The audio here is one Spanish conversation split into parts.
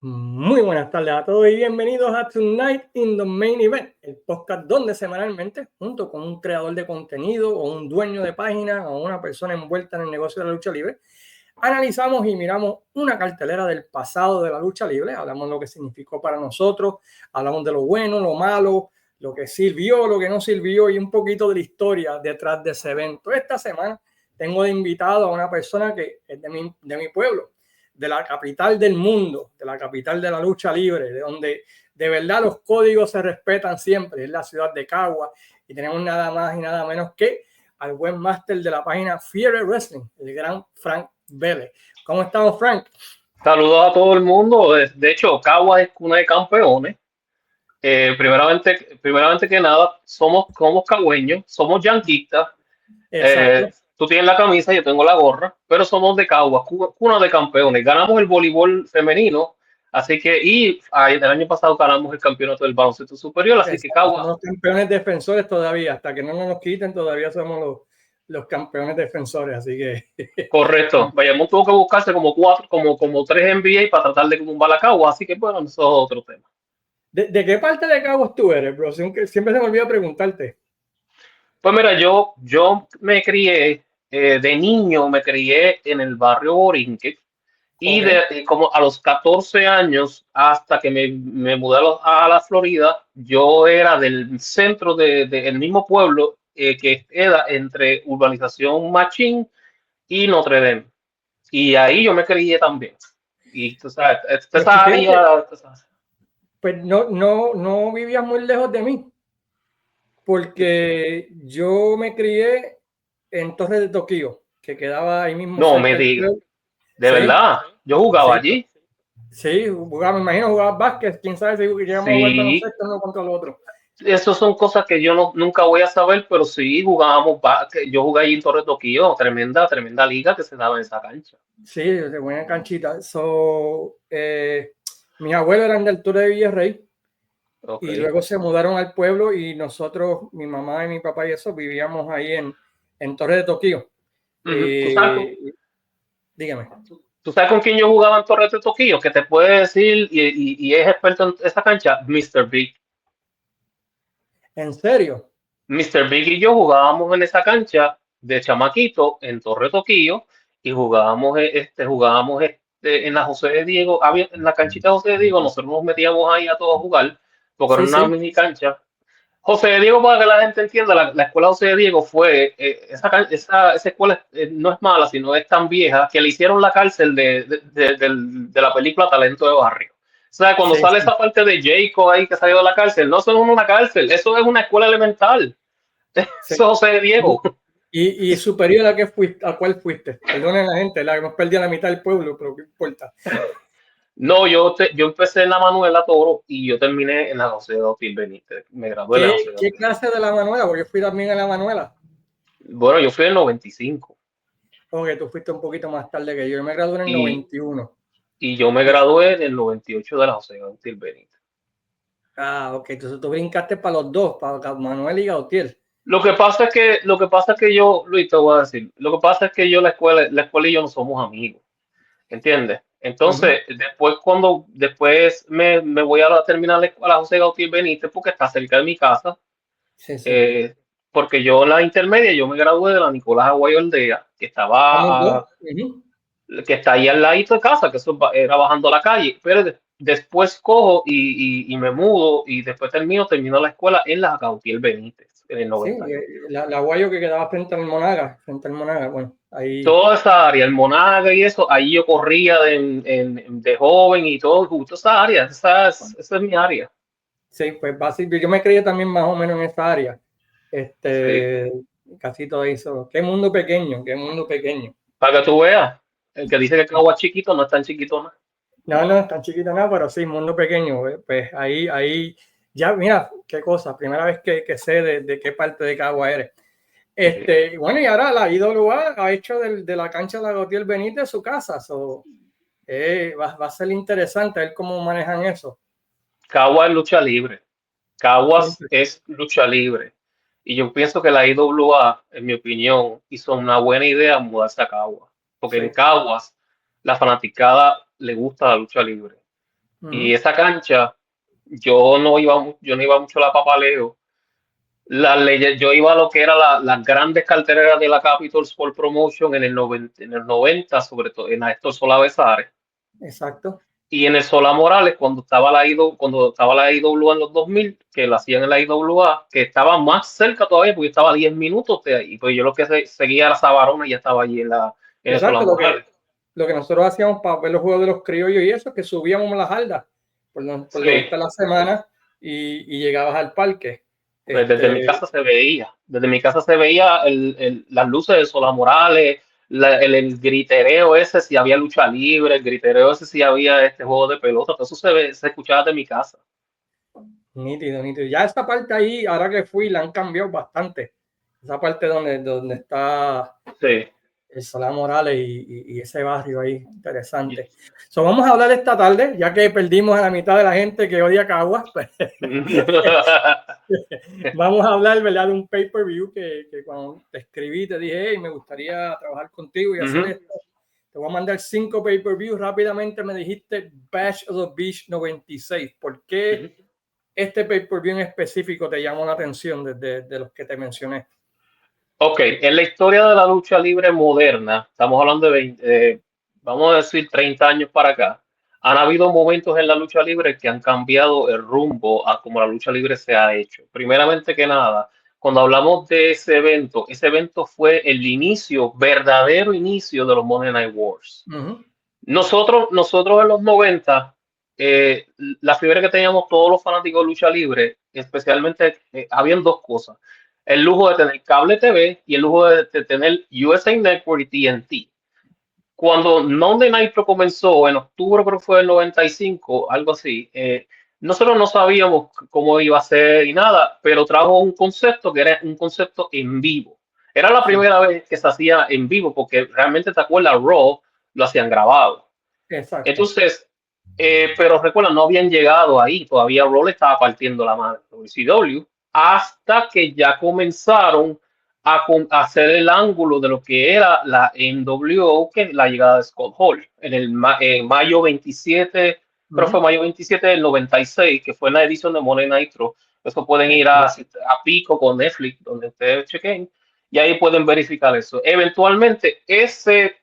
Muy buenas tardes a todos y bienvenidos a Tonight in the Main Event, el podcast donde semanalmente, junto con un creador de contenido o un dueño de página o una persona envuelta en el negocio de la lucha libre, analizamos y miramos una cartelera del pasado de la lucha libre, hablamos de lo que significó para nosotros, hablamos de lo bueno, lo malo, lo que sirvió, lo que no sirvió y un poquito de la historia detrás de ese evento. Esta semana tengo de invitado a una persona que es de mi pueblo, de la capital del mundo, de la capital de la lucha libre, de donde de verdad los códigos se respetan siempre, es la ciudad de Cagua, y tenemos nada más y nada menos que al buen máster de la página Fear Wrestling, el gran Frank Vélez. ¿Cómo estamos, Frank? Saludos a todo el mundo. De hecho, Cagua es cuna de campeones. Primeramente que nada, somos cagüeños, somos yanquistas. Exacto. Tú tienes la camisa, yo tengo la gorra, pero somos de Cagua, cuna de campeones. Ganamos el voleibol femenino, el año pasado ganamos el campeonato del baloncesto superior, así que Exacto. Cagua. Somos campeones defensores todavía, hasta que no nos quiten, todavía somos los campeones defensores, así que Correcto. Bayamón tuvo que buscarse como tres NBA para tratar de tumbar a Cagua, así que bueno, eso es otro tema. ¿De qué parte de Caguas tú eres, bro? Siempre se me olvida preguntarte. Pues mira, yo me crié, de niño me crié en el barrio Borinque y Ok. como a los 14 años hasta que me mudé a la Florida, yo era del centro del mismo pueblo, que era entre urbanización Machín y Notre Dame. Y ahí yo me crié también. Y tú sabes, Pues esa fíjate, área, tú sabes. pues no vivías muy lejos de mí, porque yo me crié en Torres de Tokio, que quedaba ahí mismo No me cerca del digas, pueblo. de Sí, verdad, yo jugaba sí, allí. sí, jugaba, me imagino jugaba básquet, quién sabe si llegamos a jugar Sí, baloncesto uno contra el otro. esas son cosas que yo nunca voy a saber, pero sí jugábamos básquet. Yo jugué ahí en Torre Toquillo, tremenda liga que se daba en esa cancha. Sí, de buena canchita. Mis abuelos eran del Tour de Villarrey Ok. y luego se mudaron al pueblo y nosotros, mi mamá y mi papá y eso, vivíamos ahí en Torre de Tokio. Ujú. ¿Tú sabes, Dígame. tú sabes con quién yo jugaba en Torre de Toquillo? Que te puede decir y es experto en esa cancha, Mr. Big. ¿En serio? Mr. Big y yo jugábamos en esa cancha de chamaquito en Torre Toquillo y jugábamos en la José de Diego, en la canchita José de Diego, nosotros nos metíamos ahí a todos a jugar, porque era Sí, una sí. mini cancha. José de Diego, para que la gente entienda, la escuela José de Diego fue, esa escuela, no es mala, sino es tan vieja que le hicieron la cárcel de la película Talento de Barrio. O sea, cuando Sí, sale sí. esa parte de Jacob ahí que salió de la cárcel, no, eso no es una cárcel, eso es una escuela elemental. Sí. Eso es José de Diego. Y superior a qué fuiste, a cuál fuiste. Perdonen a la gente, la hemos perdido la mitad del pueblo, pero qué importa. No, yo empecé en la Manuela Toro y yo terminé en la José de Ortiz Benítez. Me gradué en la José de ¿Qué Ortiz clase Benítez. de la Manuela? Porque yo fui también a la Manuela. Bueno, yo fui en el 95 Ok, tú fuiste un poquito más tarde que yo. Yo me gradué en el y, 91. y yo me Y, gradué en el 98 de la José de Ortiz Benítez. ok, entonces tú brincaste para los dos, para Manuel y Gautier. Lo que pasa es que yo, Luis, te voy a decir, lo que pasa es que yo la escuela y yo no somos amigos, ¿entiendes? Ujú. Entonces, después me voy a terminar la escuela José Gautier Benítez porque está cerca de mi casa. Sí, sí. eh, Porque yo en la intermedia yo me gradué de la Nicolás Aguayo Aldea, Somos dos. Ujú. que está ahí al ladito de casa, que eso era bajando la calle, pero después cojo y me mudo y después termino la escuela en la Gautier Benítez en el Sí, 98. la Guayo que quedaba frente al Monaga, bueno, ahí. Toda esa área, el Monaga y eso, ahí yo corría de joven y todo, justo esa área, esa es mi área. Sí, pues básicamente yo me creía también más o menos en esa área. Sí. Este, casi todo eso. Qué mundo pequeño, qué mundo pequeño. Para que tú veas, el que dice que Cagua es chiquito no es tan chiquito, ¿no? No, no es tan chiquita nada, pero sí, mundo pequeño. Pues ahí, ya, mira, qué cosa, primera vez que sé de qué parte de Cagua eres. Sí. Bueno, y ahora la IWA ha hecho de la cancha de la Gautier Benítez su casa. Va a ser interesante ver cómo manejan eso. Cagua es lucha libre. Caguas Siempre. es lucha libre. Y yo pienso que la IWA, en mi opinión, hizo una buena idea mudarse a Caguas. Porque en Sí. Caguas la fanaticada le gusta la lucha libre. Y esa cancha, yo no iba mucho a la Papaleo. Yo iba a lo que era las grandes carteleras de la Capitol Sport Promotion en el 90 sobre todo en Néstor Solá Besares Exacto. y en el Solá Morales cuando estaba la IWA en los 2000, que la hacían en la IWA, que estaba más cerca todavía porque estaba a 10 minutos de ahí. Pues yo lo que seguía era Sabarona y ya estaba allí en el Solá Exacto, Morales. lo que nosotros hacíamos para ver los juegos de los criollos y eso, que subíamos las aldas por donde está la semana y llegabas al parque. Pues desde mi casa se veía las luces de Solá Morales, el gritereo ese si había lucha libre, el gritereo ese si había este juego de pelota, todo eso se escuchaba de mi casa. Nítido, nítido. Ya esa parte ahí, ahora que fui, la han cambiado bastante. Esa parte donde está Sí. el Solá Morales y ese barrio ahí, interesante. So, vamos a hablar esta tarde, ya que perdimos a la mitad de la gente que odia Caguas. Pues, vamos a hablar, ¿verdad?, de un pay-per-view que cuando te escribí te dije, hey, me gustaría trabajar contigo y hacer esto. Te voy a mandar 5 pay-per-views. Rápidamente me dijiste Bash of the Beach 96. ¿Por qué este pay-per-view en específico te llamó la atención de los que te mencioné? Ok, en la historia de la lucha libre moderna, estamos hablando de 20, vamos a decir 30 años para acá, han habido momentos en la lucha libre que han cambiado el rumbo a cómo la lucha libre se ha hecho. Primeramente que nada, cuando hablamos de ese evento fue el inicio, verdadero inicio de los Monday Night Wars. Nosotros en los 90, la fiebre que teníamos todos los fanáticos de lucha libre, especialmente, habían dos cosas. El lujo de tener cable TV y el lujo de tener USA Network y TNT. Cuando Monday Nitro comenzó en octubre, creo que fue el 95, algo así, nosotros no sabíamos cómo iba a ser y nada, pero trajo un concepto que era un concepto en vivo. Era la primera vez que se hacía en vivo, porque realmente, ¿te acuerdas? Raw lo hacían grabado. Exacto. Entonces, pero recuerda, no habían llegado ahí, todavía Raw le estaba partiendo la mano a WCW, hasta que ya comenzaron a hacer el ángulo de lo que era la NWO, que es la llegada de Scott Hall, en mayo 27, creo que fue mayo 27 del 96, que fue la edición de Monday Nitro. Eso pueden ir a Pico con Netflix, donde ustedes chequen, y ahí pueden verificar eso. Eventualmente, ese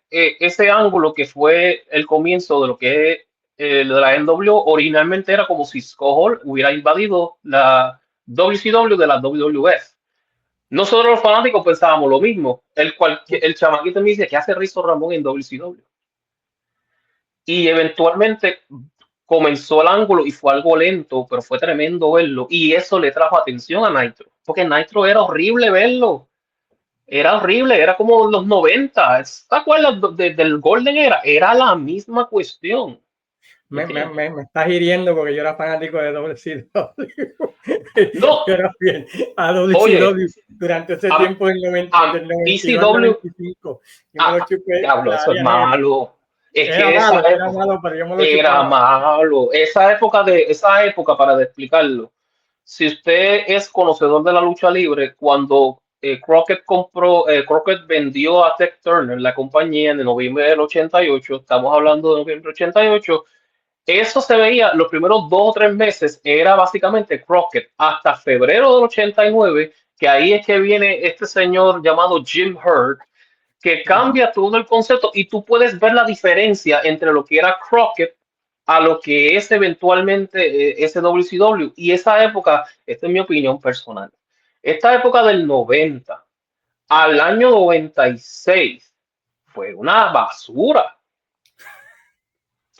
ángulo que fue el comienzo de lo que es de la NWO, originalmente era como si Scott Hall hubiera invadido la WCW de la WWF. Nosotros los fanáticos pensábamos lo mismo. El chamaquito me dice que hace Rizzo Ramón en WCW. Y eventualmente comenzó el ángulo y fue algo lento, pero fue tremendo verlo. Y eso le trajo atención a Nitro, porque Nitro era horrible verlo. Era horrible, era como los 90. ¿Te acuerdas del Golden Era? Era la misma cuestión. Me estás hiriendo porque yo era fanático de WCW. No, yo era fiel a WCW oye, durante ese tiempo del 90, del 92 al 95. Yo me lo chupé diablo, eso es malo. Es que era malo, pero yo me lo era chupaba. malo. Esa época, para explicarlo, si usted es conocedor de la lucha libre, cuando Crockett vendió a Ted Turner la compañía en noviembre del 88, estamos hablando de noviembre del 88, eso se veía los primeros 2 o 3 meses, era básicamente Crockett, hasta febrero del 89, que ahí es que viene este señor llamado Jim Herd, que cambia todo el concepto y tú puedes ver la diferencia entre lo que era Crockett a lo que es eventualmente ese WCW. Y esa época, esta es mi opinión personal, esta época del 90 al año 96 fue una basura.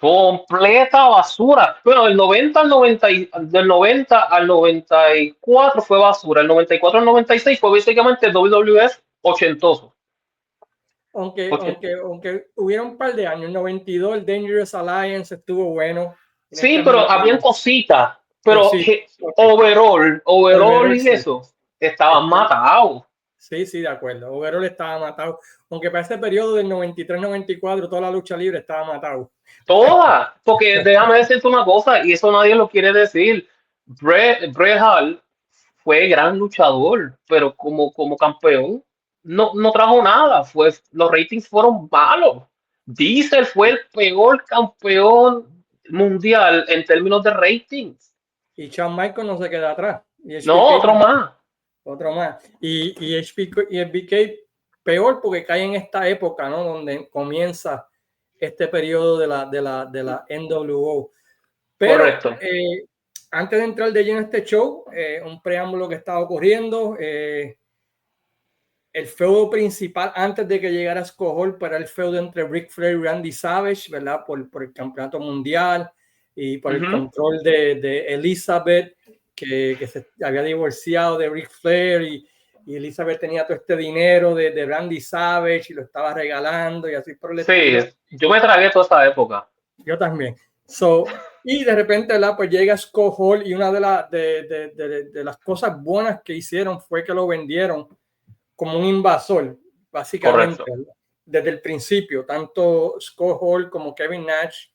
Completa basura. Bueno, del 90 al 94 fue basura. El 94 al 96 fue básicamente WWF ochentoso. Aunque hubiera un par de años, en 92 el Dangerous Alliance estuvo bueno. Sí, pero habían cositas. Pero sí, overall y sí. eso, estaban matados. Sí, de acuerdo. Overall estaba matado. Aunque para ese periodo del 93-94 toda la lucha libre estaba matado. Toda, porque déjame decirte una cosa, y eso nadie lo quiere decir. Bret Hart fue gran luchador, pero como campeón no trajo nada. Los ratings fueron malos. Diesel fue el peor campeón mundial en términos de ratings. Y Shawn Michaels no se queda atrás. Y No, otro más. Otro más. Y HBK peor porque cae en esta época, ¿no? Donde comienza este periodo de la NWO. Pero Correcto. antes de entrar de lleno a este show, un preámbulo que estaba ocurriendo. El feudo principal antes de que llegara Scott Hall para el feudo entre Ric Flair y Randy Savage, ¿verdad? Por el campeonato mundial y por el control de Elizabeth, que se había divorciado de Ric Flair y Elizabeth tenía todo este dinero de Randy Savage y lo estaba regalando y así por el estilo. Yo me tragué toda esa época. Yo también. Y de repente, ¿verdad? Pues llega Scott Hall y una de las cosas buenas que hicieron fue que lo vendieron como un invasor, básicamente. Correcto. Desde el principio, tanto Scott Hall como Kevin Nash,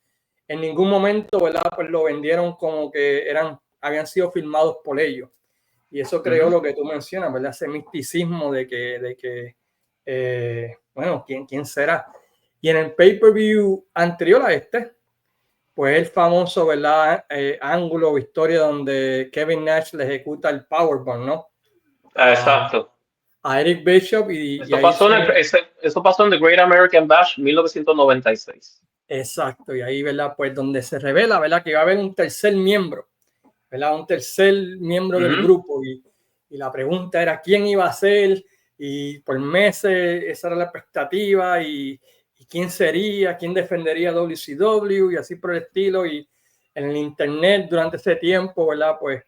en ningún momento, ¿verdad? Pues lo vendieron como que habían sido filmados por ellos. Y eso creó lo que tú mencionas, ¿verdad? Ese misticismo de que bueno, ¿quién será? Y en el pay-per-view anterior a este, pues el famoso, ¿verdad? Ángulo o historia donde Kevin Nash le ejecuta el powerbomb, ¿no? Exacto. A Eric Bishop eso pasó en The Great American Bash 1996. Exacto, y ahí, ¿verdad? Pues donde se revela, ¿verdad? Que va a haber un tercer miembro, ¿verdad? Un tercer miembro del grupo y la pregunta era quién iba a ser y por meses esa era la expectativa y quién sería, quién defendería WCW y así por el estilo y en el internet durante ese tiempo, ¿verdad? Pues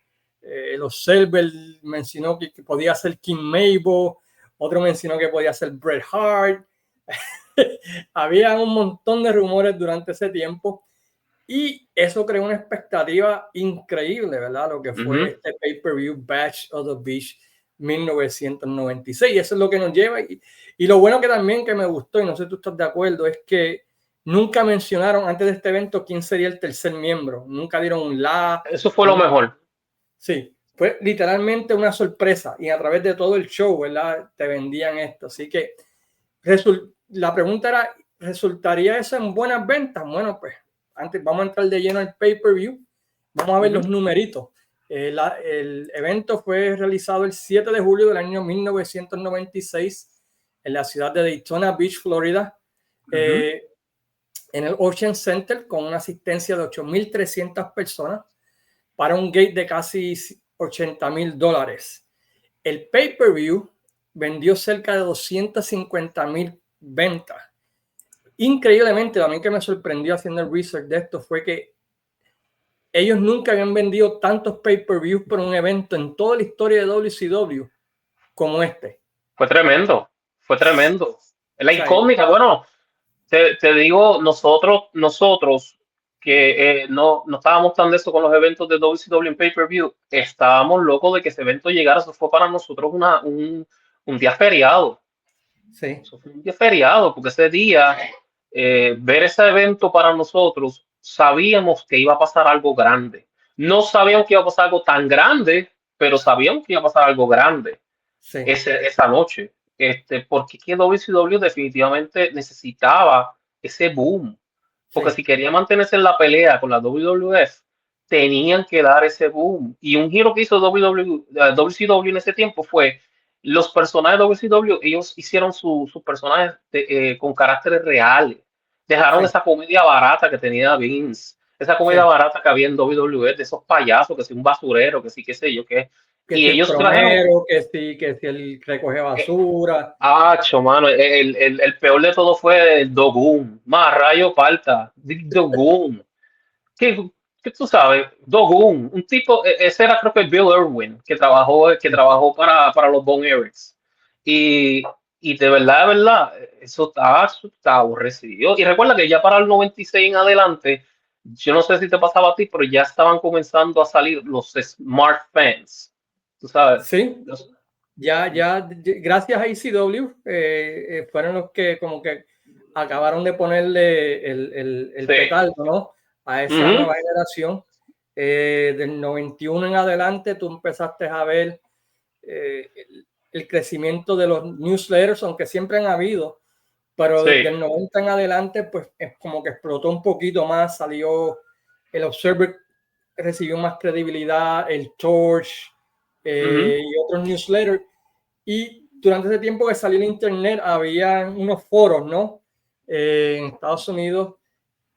los servers mencionó que podía ser King Mabel, otro mencionó que podía ser Bret Hart. Había un montón de rumores durante ese tiempo y eso creó una expectativa increíble, ¿verdad? Lo que fue este pay-per-view Bash of the Beach 1996. Y eso es lo que nos lleva. Y lo bueno que también que me gustó, y no sé si tú estás de acuerdo, es que nunca mencionaron antes de este evento quién sería el tercer miembro. Nunca dieron un la. Eso fue lo mejor. Sí, fue literalmente una sorpresa. Y a través de todo el show, ¿verdad? Te vendían esto. Así que la pregunta era, ¿resultaría eso en buenas ventas? Bueno, pues antes vamos a entrar de lleno al pay-per-view. Vamos a ver los numeritos. El evento fue realizado el 7 de julio del año 1996 en la ciudad de Daytona Beach, Florida, en el Ocean Center con una asistencia de 8,300 personas para un gate de casi $80,000. El pay-per-view vendió cerca de 250,000 ventas. Increíblemente, también que me sorprendió haciendo el research de esto fue que ellos nunca habían vendido tantos pay-per-views por un evento en toda la historia de WCW como este. Fue tremendo. La icónica, bueno, te digo, nosotros que no estábamos tan de eso con los eventos de WCW en pay-per-view, estábamos locos de que ese evento llegara. Eso fue para nosotros un día feriado. Sí. Eso fue un día feriado, porque ese día, ver ese evento para nosotros, sabíamos que iba a pasar algo grande. No sabíamos que iba a pasar algo tan grande, pero sabíamos que iba a pasar algo grande esa noche. Porque WCW definitivamente necesitaba ese boom. Porque si quería mantenerse en la pelea con la WWF, tenían que dar ese boom. Y un giro que hizo WCW en ese tiempo fue los personajes de WCW, ellos hicieron sus personajes con caracteres reales. Dejaron esa comedia barata que tenía Vince, esa comedia barata que había en WWE, de esos payasos, que si un basurero, que sí, qué sé yo, qué. Que Y si ellos el promero, que si el recoge basura. Mano, el peor de todo fue el Dogun. Más rayo palta. Dogun. ¿Qué tú sabes? Dogun. Un tipo, ese era creo que Bill Irwin, que trabajó para los Von Erichs. Y de verdad, eso está aborrecido. Y recuerda que ya para el 96 en adelante, yo no sé si te pasaba a ti, pero ya estaban comenzando a salir los Smart Fans. Tú sabes. Sí. Ya, gracias a ECW, fueron los que como que acabaron de ponerle el petardo, ¿no? A esa nueva generación. Del 91 en adelante, tú empezaste a ver el crecimiento de los newsletters, aunque siempre han habido, pero desde el 90 en adelante, pues es como que explotó un poquito más, salió el Observer recibió más credibilidad, el Torch y otros newsletters. Y durante ese tiempo que salió el internet había unos foros, ¿no? En Estados Unidos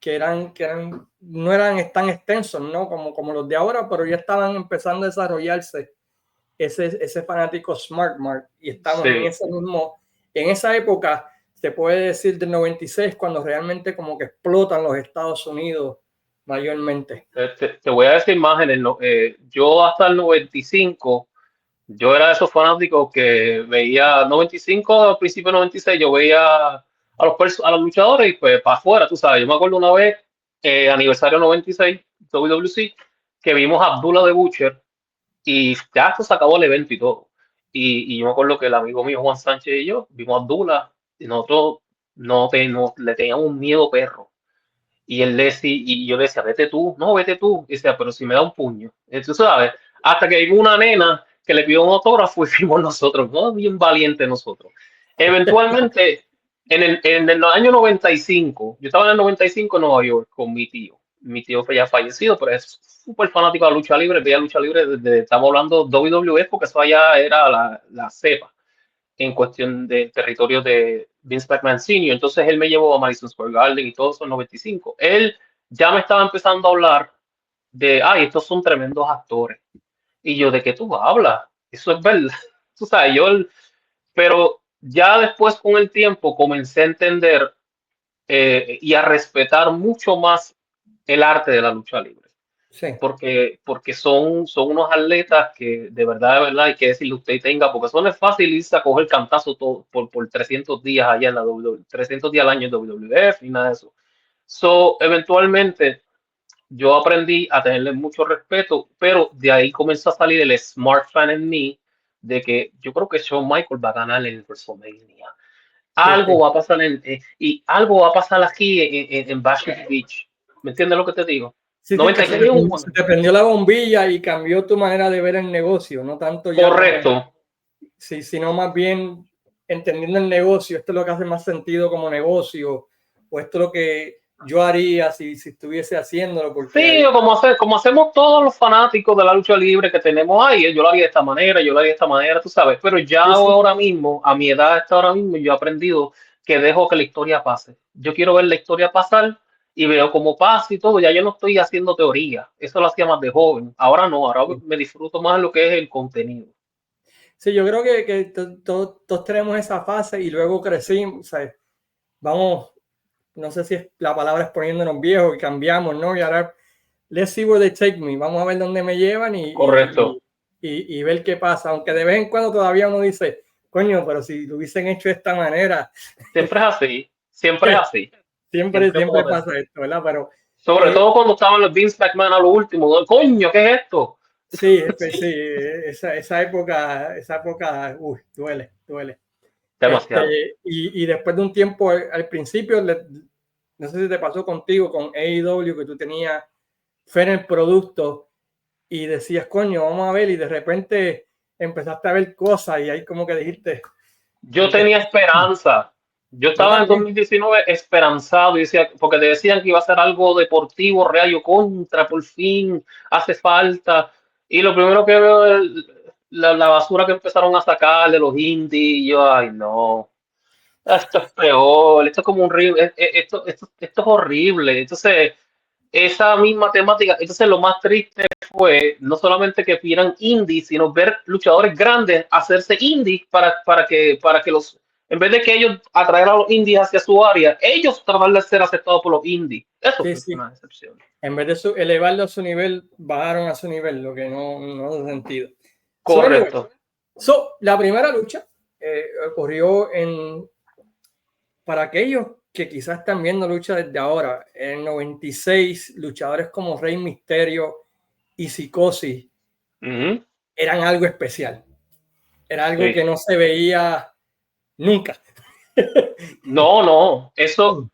que no eran tan extensos, ¿no? Como los de ahora, pero ya estaban empezando a desarrollarse ese fanático Smart Mark. Y estamos en ese mismo, en esa época, se puede decir del 96, cuando realmente como que explotan los Estados Unidos mayormente. Te voy a decir más, yo hasta el 95, yo era de esos fanáticos que veía 95, al principio de 96, yo veía a los luchadores y pues para afuera, tú sabes. Yo me acuerdo una vez, aniversario 96, WWC, que vimos a Abdullah the Butcher y ya esto se acabó el evento y todo. Y yo me acuerdo que el amigo mío Juan Sánchez y yo vimos a Abdullah y nosotros no le teníamos un miedo perro. Y él le decía, y yo le decía, vete tú, no, vete tú. Y decía, pero si me da un puño. Tú sabes, hasta que vimos una nena que le pidió un autógrafo y fuimos nosotros, ¿no? Bien valientes nosotros. Eventualmente, en el año 95, yo estaba en el 95 en Nueva York con mi tío. Mi tío fue ya fallecido, pero es súper fanático de la lucha libre, veía lucha libre desde, estamos hablando de WWE, porque eso allá era la cepa en cuestión de territorio de Vince McMahon Sr. Entonces él me llevó a Madison Square Garden y todo eso en 95. Él ya me estaba empezando a hablar de, ay, estos son tremendos actores. Y yo, ¿de qué tú hablas? Eso es verdad. Tú sabes, pero ya después con el tiempo comencé a entender y a respetar mucho más el arte de la lucha libre. Sí. Porque son unos atletas que de verdad hay que decirle usted tenga, porque eso no es fácil irse a coger cantazo todo, por 300 días allá en la WWE, 300 días al año en WWF y nada de eso. Eventualmente yo aprendí a tenerle mucho respeto, pero de ahí comenzó a salir el smart fan en mí, de que yo creo que Shawn Michaels va a ganar en WrestleMania. Algo va a pasar y algo va a pasar aquí en Bash Beach. ¿Me entiendes lo que te digo? Sí, se te prendió la bombilla y cambió tu manera de ver el negocio, no tanto ya. Correcto. Sí, sino más bien entendiendo el negocio, esto es lo que hace más sentido como negocio, o esto es lo que yo haría si estuviese haciéndolo. Porque sí, como hacemos todos los fanáticos de la lucha libre que tenemos ahí, yo lo haría de esta manera, yo lo haría de esta manera, tú sabes, pero ya sí. Ahora mismo, a mi edad hasta ahora mismo, yo he aprendido que dejo que la historia pase. Yo quiero ver la historia pasar y veo cómo pasa y todo, ya yo no estoy haciendo teoría, eso lo hacía más de joven, ahora no, ahora me disfruto más lo que es el contenido. Sí, yo creo que todos tenemos esa fase y luego crecimos, ¿sabes? Vamos, no sé si es, la palabra es poniéndonos viejos y cambiamos, ¿no? Y ahora, let's see where they take me, vamos a ver dónde me llevan Correcto. y ver qué pasa, aunque de vez en cuando todavía uno dice, coño, pero si lo hubiesen hecho de esta manera. Siempre es así, siempre es así. Siempre pasa esto, ¿verdad? Pero sobre todo cuando estaban los Vince McMahon a lo último, coño, ¿qué es esto? Sí, esa época, duele. Demasiado. Y después de un tiempo, al principio, no sé si te pasó contigo con AEW, que tú tenías fe en el producto y decías, coño, vamos a ver, y de repente empezaste a ver cosas y ahí como que dijiste. Yo tenía esperanza. Yo estaba en 2019 esperanzado y decía, porque te decían que iba a ser algo deportivo, real, yo contra, por fin, hace falta. Y lo primero que veo es la basura que empezaron a sacar de los indies. Y yo, ay, no, esto es peor, esto es como un esto es horrible. Entonces, esa misma temática, entonces lo más triste fue no solamente que vieran indies, sino ver luchadores grandes hacerse indies para que los, en vez de que ellos atraer a los indies hacia su área, ellos tratar de ser aceptados por los indies. Eso fue una decepción. En vez de elevarlo a su nivel, bajaron a su nivel, lo que no hace sentido. Correcto. La primera lucha ocurrió para aquellos que quizás están viendo lucha desde ahora, en 96, luchadores como Rey Misterio y Psicosis eran algo especial. Era algo que no se veía nunca. No, eso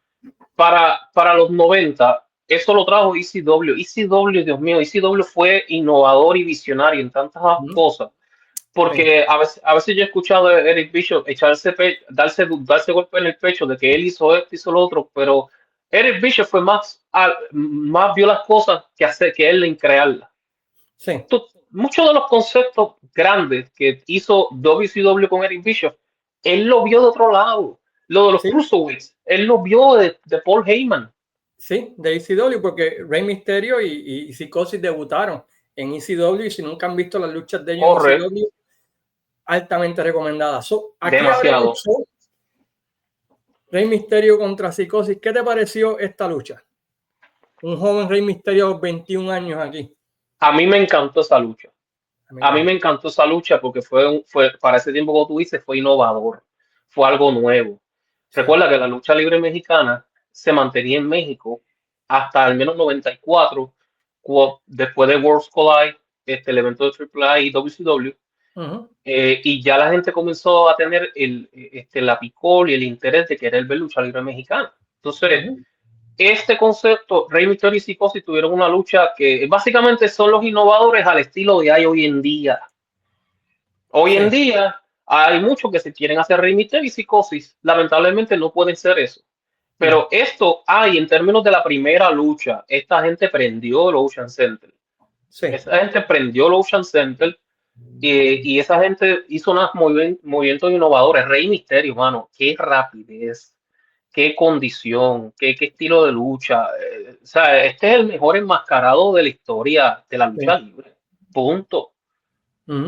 para los 90, eso lo trajo ECW. ECW, Dios mío, ECW fue innovador y visionario en tantas cosas. Porque a veces yo he escuchado a Eric Bishop darse golpe en el pecho de que él hizo esto, hizo lo otro, pero Eric Bischoff fue más vio las cosas que él en crearlas. Sí. Muchos de los conceptos grandes que hizo WCW con Eric Bischoff, él lo vio de otro lado. Lo de los Sí. Cruiserweights, él lo vio de Paul Heyman. Sí, de ECW, porque Rey Mysterio y Psicosis debutaron en ECW, y si nunca han visto las luchas de ellos en ECW, altamente recomendadas. Aquí Demasiado. Rey Mysterio contra Psicosis. ¿Qué te pareció esta lucha? Un joven Rey Mysterio, 21 años aquí. A mí me encantó esa lucha. A mí me encantó esa lucha porque fue para ese tiempo, como tú dices, fue innovador. Fue algo nuevo. Sí. Recuerda que la lucha libre mexicana se mantenía en México hasta al menos 94, después de Worlds Collide, el evento de AAA y WCW. Y ya la gente comenzó a tener la picol y el interés de querer ver lucha libre mexicana. Entonces, este concepto, Rey Mysterio y Psicosis tuvieron una lucha que básicamente son los innovadores al estilo de hay hoy en día. Hoy en día hay muchos que se quieren hacer Rey Mysterio y Psicosis. Lamentablemente no pueden ser eso. Pero esto hay en términos de la primera lucha. Esta gente prendió el Ocean Center. Esa gente prendió el Ocean Center. Y esa gente hizo unos movimientos innovadores. Rey Mysterio, mano, qué rapidez, qué condición, qué estilo de lucha. O sea, este es el mejor enmascarado de la historia de la lucha libre. Punto.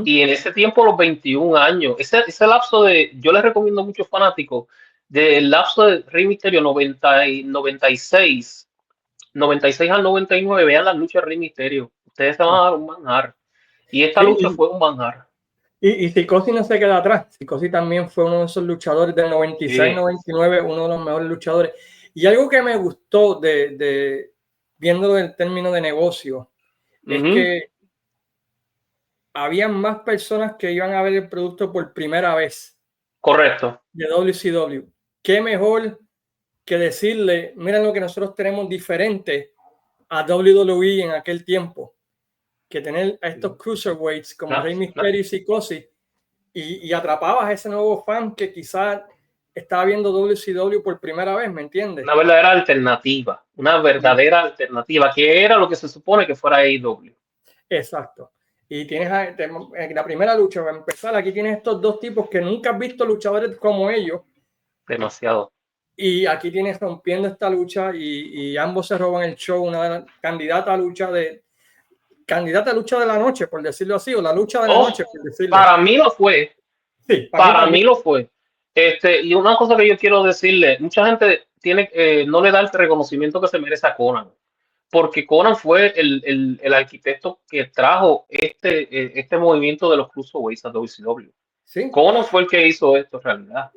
Y en ese tiempo, los 21 años, ese lapso yo les recomiendo a muchos fanáticos, del lapso de Rey Mysterio 96 al 99, vean las luchas de Rey Mysterio. Ustedes se van a dar un manjar. Y esta lucha fue un manjar. Y Psicosis no se queda atrás. Psicosis también fue uno de esos luchadores del 96-99, uno de los mejores luchadores. Y algo que me gustó viéndolo en términos de negocio, es que habían más personas que iban a ver el producto por primera vez. Correcto. De WCW. Qué mejor que decirle, miren lo que nosotros tenemos diferente a WWE en aquel tiempo, que tener a estos cruiserweights como Rey Mysterio y Psicosis, y atrapabas a ese nuevo fan que quizás estaba viendo WCW por primera vez, ¿me entiendes? Una verdadera alternativa, que era lo que se supone que fuera AEW. Exacto. Y tienes en la primera lucha, para empezar, aquí tienes estos dos tipos que nunca has visto luchadores como ellos. Demasiado. Y aquí tienes rompiendo esta lucha y ambos se roban el show, una candidata a lucha de la noche, por decirlo así, o la lucha de la noche, por decirlo. Para mí lo fue. Sí, para mí lo fue. Y una cosa que yo quiero decirle, mucha gente no le da el reconocimiento que se merece a Conan, porque Conan fue el arquitecto que trajo este movimiento de los Cruiserweights a WCW. ¿Sí? Conan fue el que hizo esto en realidad.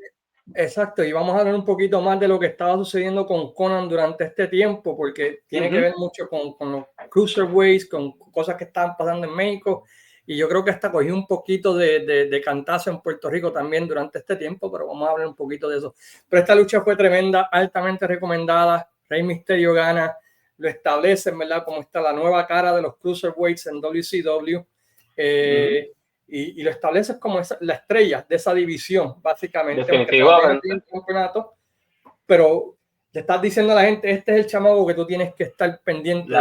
Exacto, y vamos a hablar un poquito más de lo que estaba sucediendo con Conan durante este tiempo, porque tiene que ver mucho con los Cruiserweights, con cosas que estaban pasando en México, y yo creo que hasta cogió un poquito de cantazo en Puerto Rico también durante este tiempo, pero vamos a hablar un poquito de eso. Pero esta lucha fue tremenda, altamente recomendada. Rey Mysterio gana, lo establecen, ¿verdad? Como está la nueva cara de los Cruiserweights en WCW. Y lo estableces como la estrella de esa división, básicamente. Definitivamente. Un campeonato, pero le estás diciendo a la gente, este es el chamaco que tú tienes que estar pendiente.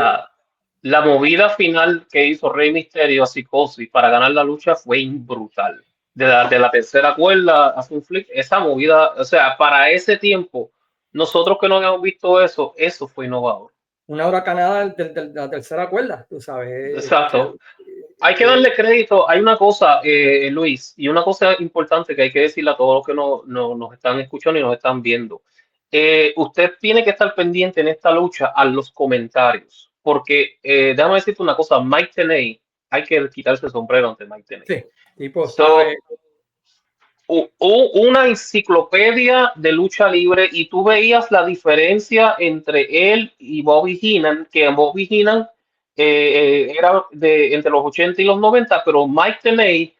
La movida final que hizo Rey Mysterio a Psicosis para ganar la lucha fue brutal. De la tercera cuerda hace un flip, esa movida, o sea, para ese tiempo, nosotros que no habíamos visto eso fue innovador. Una huracanada de la tercera cuerda, tú sabes. Exacto. Hay que darle crédito. Hay una cosa, Luis, y una cosa importante que hay que decirle a todos los que nos están escuchando y nos están viendo. Usted tiene que estar pendiente en esta lucha a los comentarios, porque déjame decirte una cosa, Mike Tenay, hay que quitarse el sombrero ante Mike Tenay. Sí, tipo, una enciclopedia de lucha libre, y tú veías la diferencia entre él y Bobby Heenan, que Bobby Heenan era entre los 80 y los 90, pero Mike Tenay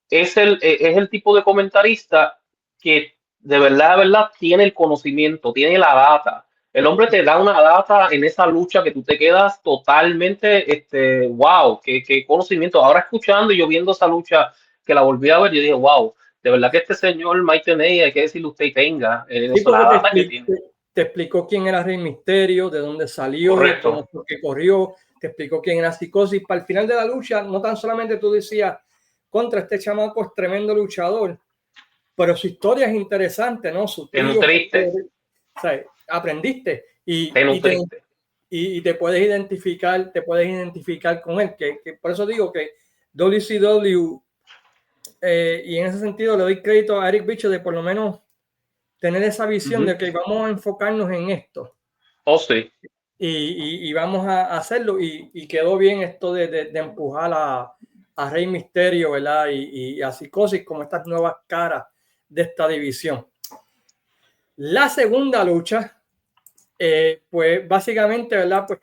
es el tipo de comentarista que de verdad tiene el conocimiento, tiene la data. El hombre te da una data en esa lucha que tú te quedas totalmente, wow, qué conocimiento. Ahora escuchando y yo viendo esa lucha que la volví a ver, yo dije, wow, de verdad que este señor Mike Tenay, hay que decirle usted y tenga la data que tiene. te explicó quién era Rey Misterio, de dónde salió, cómo fue que corrió, te explicó quién era Psicosis. Para el final de la lucha, no tan solamente tú decías, contra este chamaco es tremendo luchador, pero su historia es interesante, ¿no? Su tío, te nutriste. O sea, aprendiste y te puedes identificar con él, que por eso digo que WCW, y en ese sentido le doy crédito a Eric Bischoff de por lo menos tener esa visión de que vamos a enfocarnos en esto. Oh, sí. Y vamos a hacerlo, y quedó bien esto de empujar a Rey Misterio, ¿verdad? Y a Psicosis como estas nuevas caras de esta división. La segunda lucha, pues básicamente, ¿verdad? Pues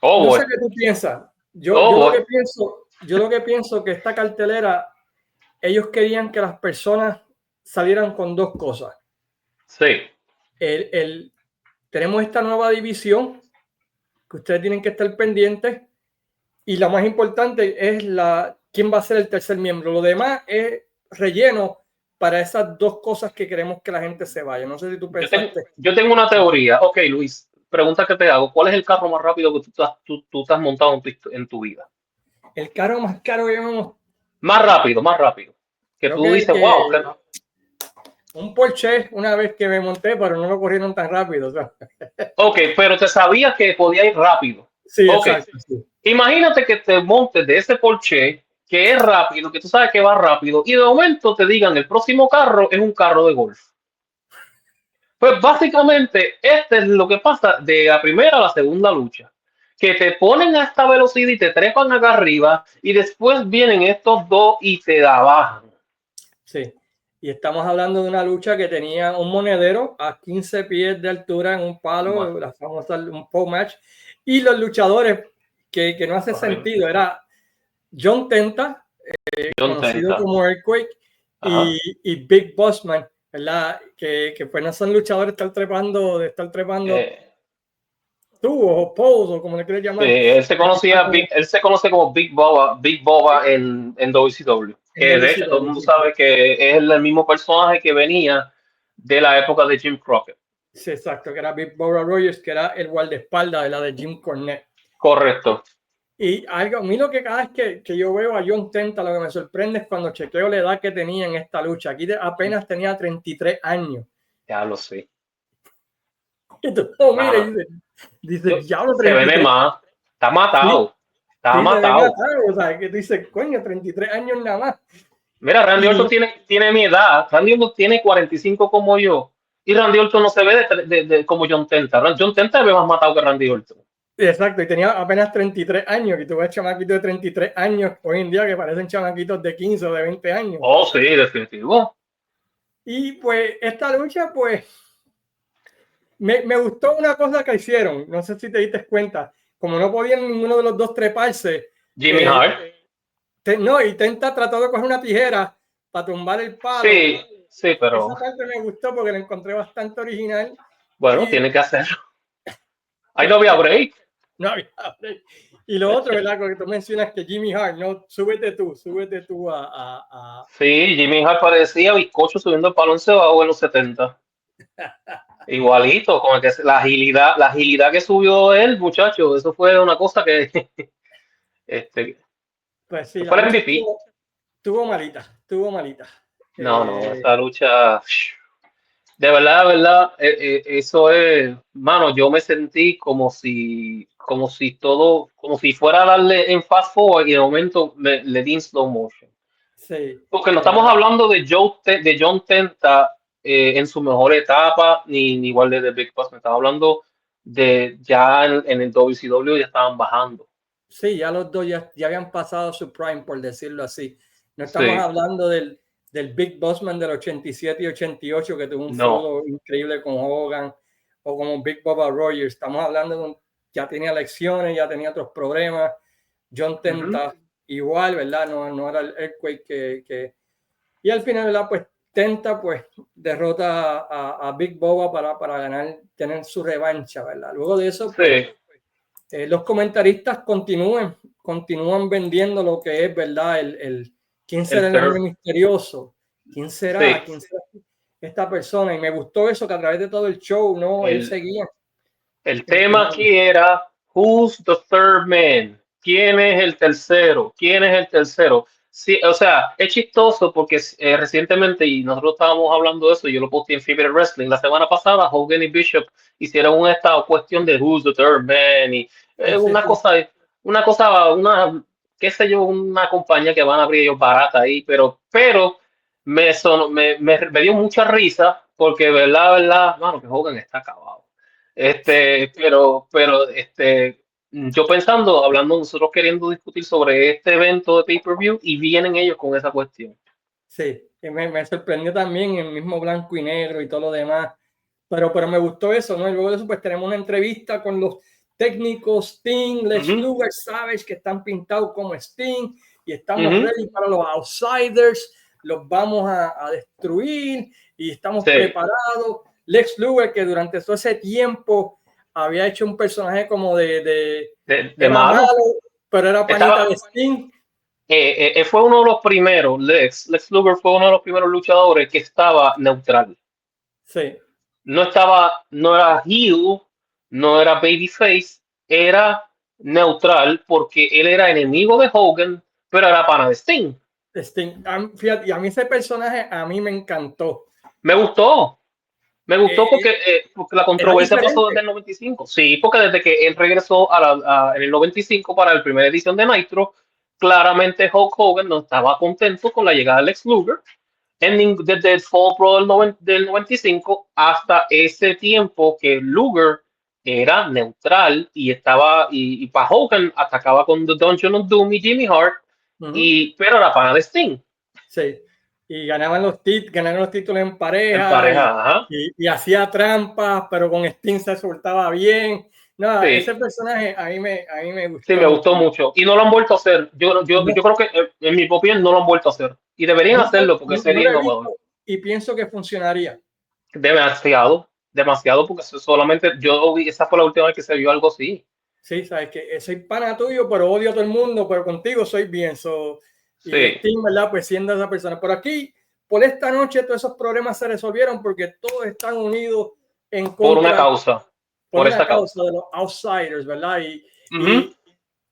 no sé qué tú piensas. Yo lo que pienso que esta cartelera, ellos querían que las personas salieran con dos cosas. Sí. Tenemos esta nueva división que ustedes tienen que estar pendientes, y la más importante es quién va a ser el tercer miembro. Lo demás es relleno para esas dos cosas que queremos que la gente se vaya. No sé si tú pensaste. Yo tengo una teoría. Ok, Luis, pregunta que te hago. ¿Cuál es el carro más rápido que tú has montado en tu vida? El carro más caro que hemos... Más rápido. Que tú dices, wow. Un Porsche una vez que me monté, pero no lo corrieron tan rápido. O sea. Ok, pero te sabías que podía ir rápido. Sí, okay. Exacto. Sí. Imagínate que te montes de ese Porsche que es rápido, que tú sabes que va rápido, y de momento te digan el próximo carro es un carro de golf. Pues básicamente, este es lo que pasa de la primera a la segunda lucha. Que te ponen a esta velocidad y te trepan acá arriba, y después vienen estos dos y te la bajan. Sí. Y estamos hablando de una lucha que tenía un monedero a 15 pies de altura en un palo, la famosa un pole match, y los luchadores que no hace sentido, era John Tenta, conocido como Earthquake, y Big Bossman, ¿verdad? Que pues no son luchadores de estar trepando tubos o poles, o como le quieras llamar. Sí, él se conoce como Big Boba en WCW. Que de hecho todo el mundo sabe que es el mismo personaje que venía de la época de Jim Crockett. Sí, exacto, que era Big Boba Rogers, que era el guardaespaldas de la de Jim Cornette. Correcto. Y algo, a mí lo que cada vez que yo veo a John Tenta, lo que me sorprende es cuando chequeo la edad que tenía en esta lucha. Aquí apenas tenía 33 años. Ya lo sé. Y tú, mira, dice, diablo, 33. Se ve de más. Está matado. Sí, está matado. O sea, que tú dices, coño, 33 años nada más. Mira, Randy Orton tiene mi edad. Randy Orton tiene 45 como yo. Y Randy Orton no se ve como John Tenta. John Tenta se ve más matado que Randy Orton. Exacto, y tenía apenas 33 años, y tú ves chamaquitos de 33 años hoy en día que parecen chamaquitos de 15 o de 20 años. Oh, sí, definitivo. Y pues esta lucha, pues, me gustó una cosa que hicieron, no sé si te diste cuenta, como no podían ninguno de los dos treparse. Jimmy Hart. No, y Tenta trató de coger una tijera para tumbar el palo. Sí, pero... Esa parte me gustó porque la encontré bastante original. Bueno, tiene que hacerlo. Ahí no había break. No había break. Y lo otro, ¿verdad? Que tú mencionas que Jimmy Hart, no, súbete tú a... Sí, Jimmy Hart parecía bizcocho subiendo el palo encebado en los 70. Igualito, como que la agilidad que subió él, muchacho, eso fue una cosa que... pues sí, fue el MVP. Tuvo malita. No, esa lucha... De verdad, eso es, mano, yo me sentí como si fuera a darle en fast forward y de momento le di en slow motion. Sí. Porque no estamos hablando de John Tenta en su mejor etapa, ni igual de The Big Boss, me estaba hablando de ya en el WCW ya estaban bajando. Sí, ya los dos ya habían pasado su prime, por decirlo así. No estamos hablando del Big Bossman del 87 y 88 que tuvo un feudo increíble con Hogan, o como Big Boba Rogers. Estamos hablando de ya tenía lecciones, ya tenía otros problemas. John Tenta igual, ¿verdad? No era el Earthquake y al final, ¿verdad? Pues Tenta pues derrota a Big Boba para ganar, tener su revancha, ¿verdad? Luego de eso, pues, los comentaristas continúan vendiendo lo que es, ¿verdad? ¿Quién será el hombre misterioso? ¿Quién será? esta persona, y me gustó eso, que a través de todo el show, ¿no? Él El, seguía. el tema aquí era Who's the third man? ¿Quién es el tercero? ¿Quién es el tercero? Sí, o sea, es chistoso porque recientemente, y nosotros estábamos hablando de eso, yo lo posté en Fever Wrestling la semana pasada, Hogan y Bishop hicieron esta cuestión de Who's the third man y Sí, sí, una sí. una, qué sé yo, una compañía que van a abrir ellos barata ahí, pero me dio mucha risa porque, verdad, mano, que Hogan está acabado. Yo pensando, hablando, nosotros queriendo discutir sobre este evento de pay-per-view y vienen ellos con esa cuestión. Sí, que me sorprendió también el mismo blanco y negro y todo lo demás. Pero me gustó eso, ¿no? Y luego de eso, pues tenemos una entrevista con los técnicos Sting, Lex Luger, Savage, que están pintados como Sting y estamos ready para los outsiders. Los vamos a destruir y estamos preparados. Lex Luger, que durante todo ese tiempo había hecho un personaje como de era malo. pero era panita de Sting. Fue uno de los primeros, Lex Luger fue uno de los primeros luchadores que estaba neutral. Sí. No era heel, no era babyface, era neutral porque él era enemigo de Hogan, pero era pana de Sting. Fíjate, y a mí ese personaje a mí me encantó. Me gustó porque la Era controversia pasó diferente. desde el 95. Sí, porque desde que él regresó en el 95 para la primera edición de Nitro, claramente Hulk Hogan no estaba contento con la llegada de Lex Luger. Desde el Fall Pro del 95 hasta ese tiempo que Luger era neutral y para Hogan atacaba con The Dungeon of Doom y Jimmy Hart, pero era pana de Sting. Sí, y ganaban ganaron los títulos en En pareja pareja, y hacía trampas, pero con Sting se soltaba bien. No, sí. ese personaje a mí me Sí, gustó me mucho. gustó mucho. Y no lo han vuelto a hacer. Yo No, creo que en mi opinión no lo han vuelto a hacer. Y deberían hacerlo porque no sería lo he innovador. visto y pienso que funcionaría. Demasiado, porque solamente yo vi, esa fue la última vez que se vio algo así. Sí, sabes que soy pana tuyo, pero odio a todo el mundo, pero contigo soy bien. Y Sí. Sting, ¿verdad? Pues siendo esa persona. Por aquí, por esta noche, todos esos problemas se resolvieron porque todos están unidos en Por una contra, causa. por Por una esta causa. causa de los outsiders, ¿verdad? Uh-huh. Y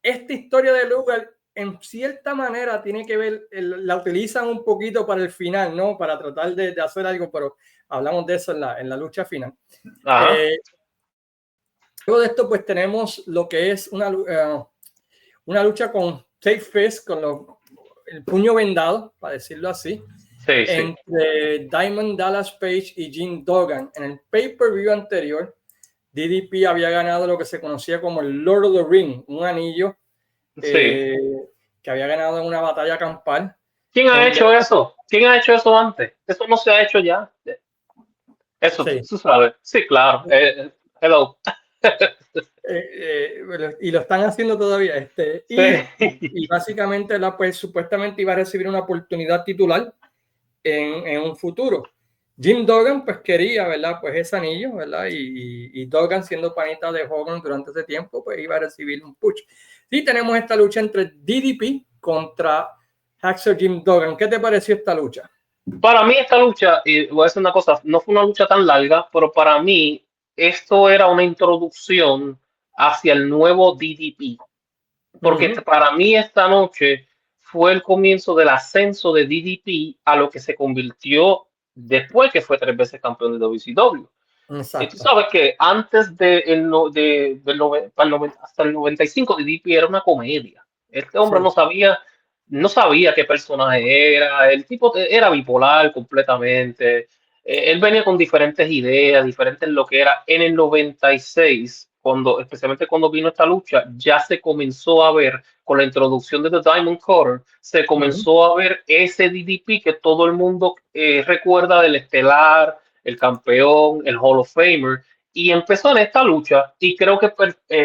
esta historia de Lugar, en cierta manera, tiene que ver, la utilizan un poquito para el final, ¿no? Para tratar de hacer algo, pero hablamos de eso en la lucha final. Luego de esto, pues tenemos lo que es una lucha con Safe Fist, con el puño vendado, para decirlo así, entre Diamond Dallas Page y Jim Duggan. En el pay-per-view anterior, DDP había ganado lo que se conocía como el Lord of the Ring, un anillo que había ganado en una batalla campal. ¿Quién ha hecho eso? ¿Quién ha hecho eso antes? Eso no se ha hecho ya. Eso, Sí. tú sabes. Sí, claro. Hello. Y lo están haciendo todavía. Y básicamente pues, supuestamente iba a recibir una oportunidad titular en un futuro. Jim Duggan pues quería, ¿verdad? Pues ese anillo, ¿verdad? Y Duggan, siendo panita de Hogan durante ese tiempo, pues iba a recibir un push. Sí, tenemos esta lucha entre DDP contra Hacksaw Jim Duggan. ¿Qué te pareció esta lucha? Para mí esta lucha, y voy a decir una cosa, no fue una lucha tan larga, pero para mí esto era una introducción hacia el nuevo DDP. Porque para mí esta noche fue el comienzo del ascenso de DDP a lo que se convirtió después que fue 3 veces campeón de WCW. Y tú sabes que antes hasta el 95 DDP era una comedia. Este hombre no sabía qué personaje era. El tipo era bipolar completamente. Él venía con diferentes ideas, diferentes en lo que era. En el 96, especialmente cuando vino esta lucha, ya se comenzó a ver con la introducción de The Diamond Cutter, se comenzó a ver ese DDP que todo el mundo recuerda del estelar, el campeón, el Hall of Famer, y empezó en esta lucha y creo que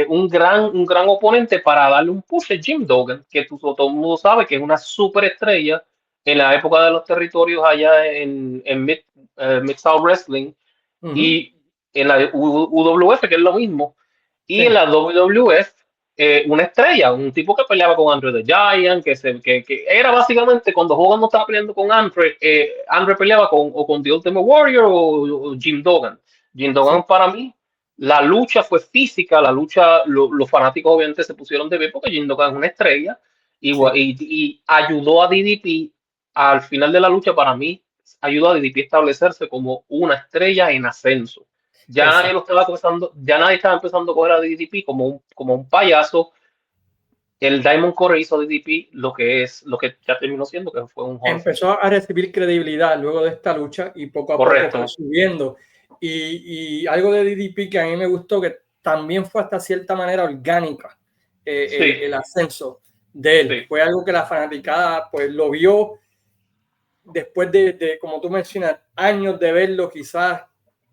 un gran oponente para darle un push es Jim Duggan, que todo el mundo sabe que es una superestrella en la época de los territorios allá en Mid-South Wrestling y en la UWF, que es lo mismo, y en la WWF una estrella, un tipo que peleaba con Andre the Giant, que era básicamente cuando Hogan no estaba peleando con Andre, Andre peleaba con The Ultimate Warrior o Jim Duggan. Jim Duggan Sí. para mí, la lucha fue física, la lucha, los fanáticos obviamente se pusieron de pie porque Jim Duggan es una estrella Sí. y ayudó a DDP al final de la lucha, para mí, ayudó a DDP a establecerse como una estrella en ascenso. Ya nadie Exacto. lo estaba empezando, ya nadie estaba empezando a coger a DDP como un payaso. El Diamond Core hizo a DDP lo que ya terminó siendo, que fue un Hall of Fame. Empezó a recibir credibilidad luego de esta lucha y poco a poco fue Correcto. subiendo. Y algo de DDP que a mí me gustó, que también fue hasta cierta manera orgánica, Sí, el ascenso de él. sí. Fue algo que la fanaticada pues lo vio después de, como tú mencionas, años de verlo quizás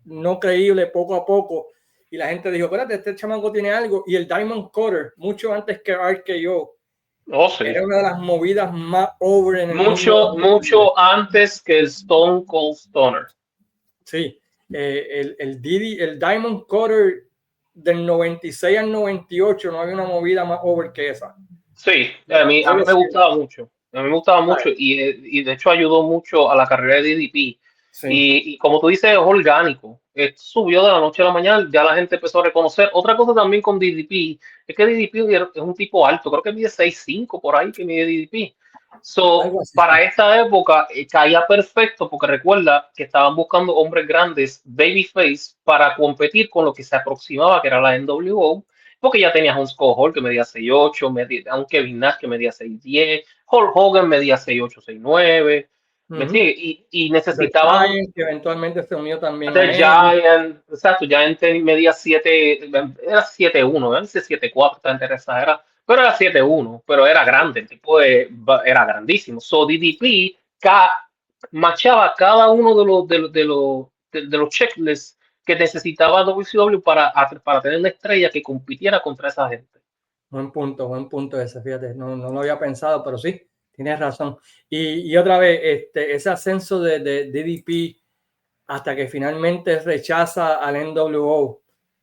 no creíble poco a poco. Y la gente dijo, espérate, este chamaco tiene algo. Y el Diamond Cutter, mucho antes que RKO, Oh, sí. era una de las movidas más over en el mundo. Mucho antes que el Stone Cold Stunner. Sí, el Diamond Cutter del 96 al 98 no había una movida más over que esa. Sí, a mí me gustaba mucho. A mí me gustaba mucho y de hecho ayudó mucho a la carrera de DDP. Sí. Y como tú dices, es orgánico. Esto subió de la noche a la mañana, ya la gente empezó a reconocer. Otra cosa también con DDP es que DDP es un tipo alto, creo que mide 6'5" por ahí que mide DDP. So, Algo así, para sí. esa época caía perfecto porque recuerda que estaban buscando hombres grandes, babyface, para competir con lo que se aproximaba que era la NWO, porque ya tenías un Scott Hall que medía 6'8", a un Kevin Nash que medía 6'10", Hulk Hogan medía 6'8", 6'9", ¿me Uh-huh. entiendes? Y The necesitaban Giant, que eventualmente se unió también The a él. Giant, exacto, Giant medía 7, era 7'1", no sé 7'4", está exagerada, pero era 7'1", pero era grande, el tipo era grandísimo. So DDP machaba cada uno de los checklists que necesitaba WCW para tener una estrella que compitiera contra esa gente. Buen punto ese, fíjate, no lo había pensado, pero sí, tienes razón. Y otra vez, ese ascenso de DDP hasta que finalmente rechaza al NWO.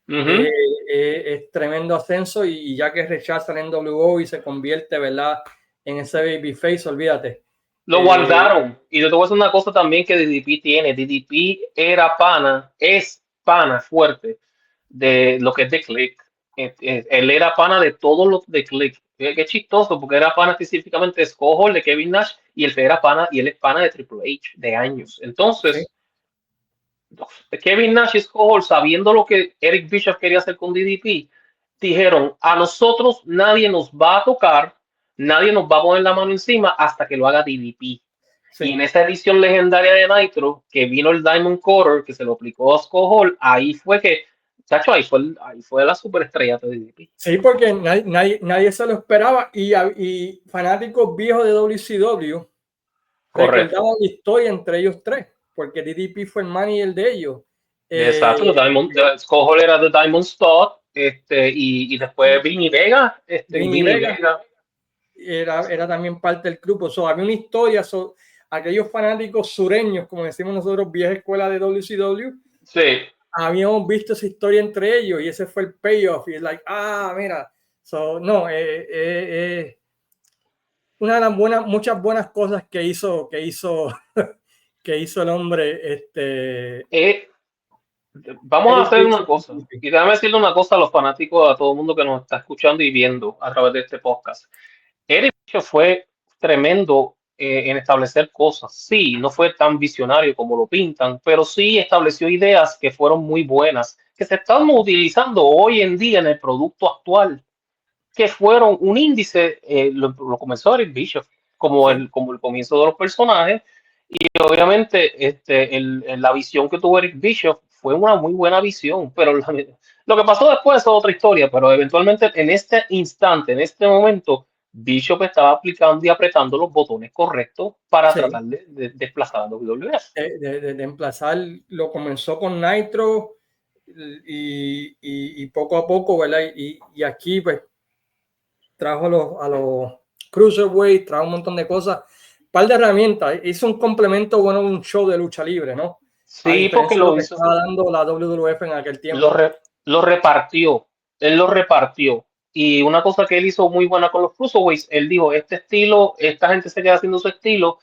Ujú. Es tremendo ascenso y ya que rechaza el NWO y se convierte, ¿verdad?, en ese babyface, olvídate. Lo guardaron. Y yo te voy a decir una cosa también que DDP tiene. DDP es pana fuerte de lo que es de Click. Él era pana de todos los de Click. Qué chistoso, porque era pana específicamente de Scott Hall, de Kevin Nash, y él era pana, y él es pana de Triple H de años. Sí, Entonces, Kevin Nash y Scott Hall, sabiendo lo que Eric Bischoff quería hacer con DDP, dijeron, a nosotros nadie nos va a tocar, nadie nos va a poner la mano encima hasta que lo haga DDP. Y en sí. esa edición legendaria de Nitro, que vino el Diamond Cutter, que se lo aplicó a Scott Hall, ahí fue que, chacho, ahí fue la superestrella de DDP. Sí, porque nadie se lo esperaba y fanáticos viejos de WCW Correcto. recordaban la historia entre ellos tres, porque DDP fue el manager de ellos. Exacto, Scott Hall era de Diamond Stud, y después Vinny Vinny Vega Vega. era también parte del grupo. Había una historia sobre aquellos fanáticos sureños, como decimos nosotros, vieja escuela de WCW. Sí. Habíamos visto esa historia entre ellos y ese fue el payoff. Y es like, mira, una de las muchas buenas cosas que hizo, que hizo el hombre. Eh, Vamos a Eric hacer una Bischoff. cosa. Y déjame decirle una cosa a los fanáticos, a todo el mundo que nos está escuchando y viendo a través de este podcast. Eric Bischoff fue tremendo en establecer cosas. Sí, no fue tan visionario como lo pintan, pero sí estableció ideas que fueron muy buenas, que se están utilizando hoy en día en el producto actual, que fueron un índice, lo comenzó Eric Bischoff Sí. como el comienzo de los personajes, y obviamente la visión que tuvo Eric Bischoff fue una muy buena visión, pero lo que pasó después es otra historia, pero eventualmente en este instante, en este momento, Bischoff estaba aplicando y apretando los botones correctos para Sí. tratar de desplazar a WWF. De emplazar, lo comenzó con Nitro y poco a poco, ¿verdad? Y aquí pues trajo a los Cruiserweight, trajo un montón de cosas, un par de herramientas, hizo un complemento bueno, un show de lucha libre, ¿no? A Sí, porque diferencia de lo lo que hizo, estaba dando la WWF en aquel lo, tiempo. re- lo repartió, él lo repartió. Y una cosa que él hizo muy buena con los Cruiserweights, él dijo, este estilo, esta gente se queda haciendo su estilo.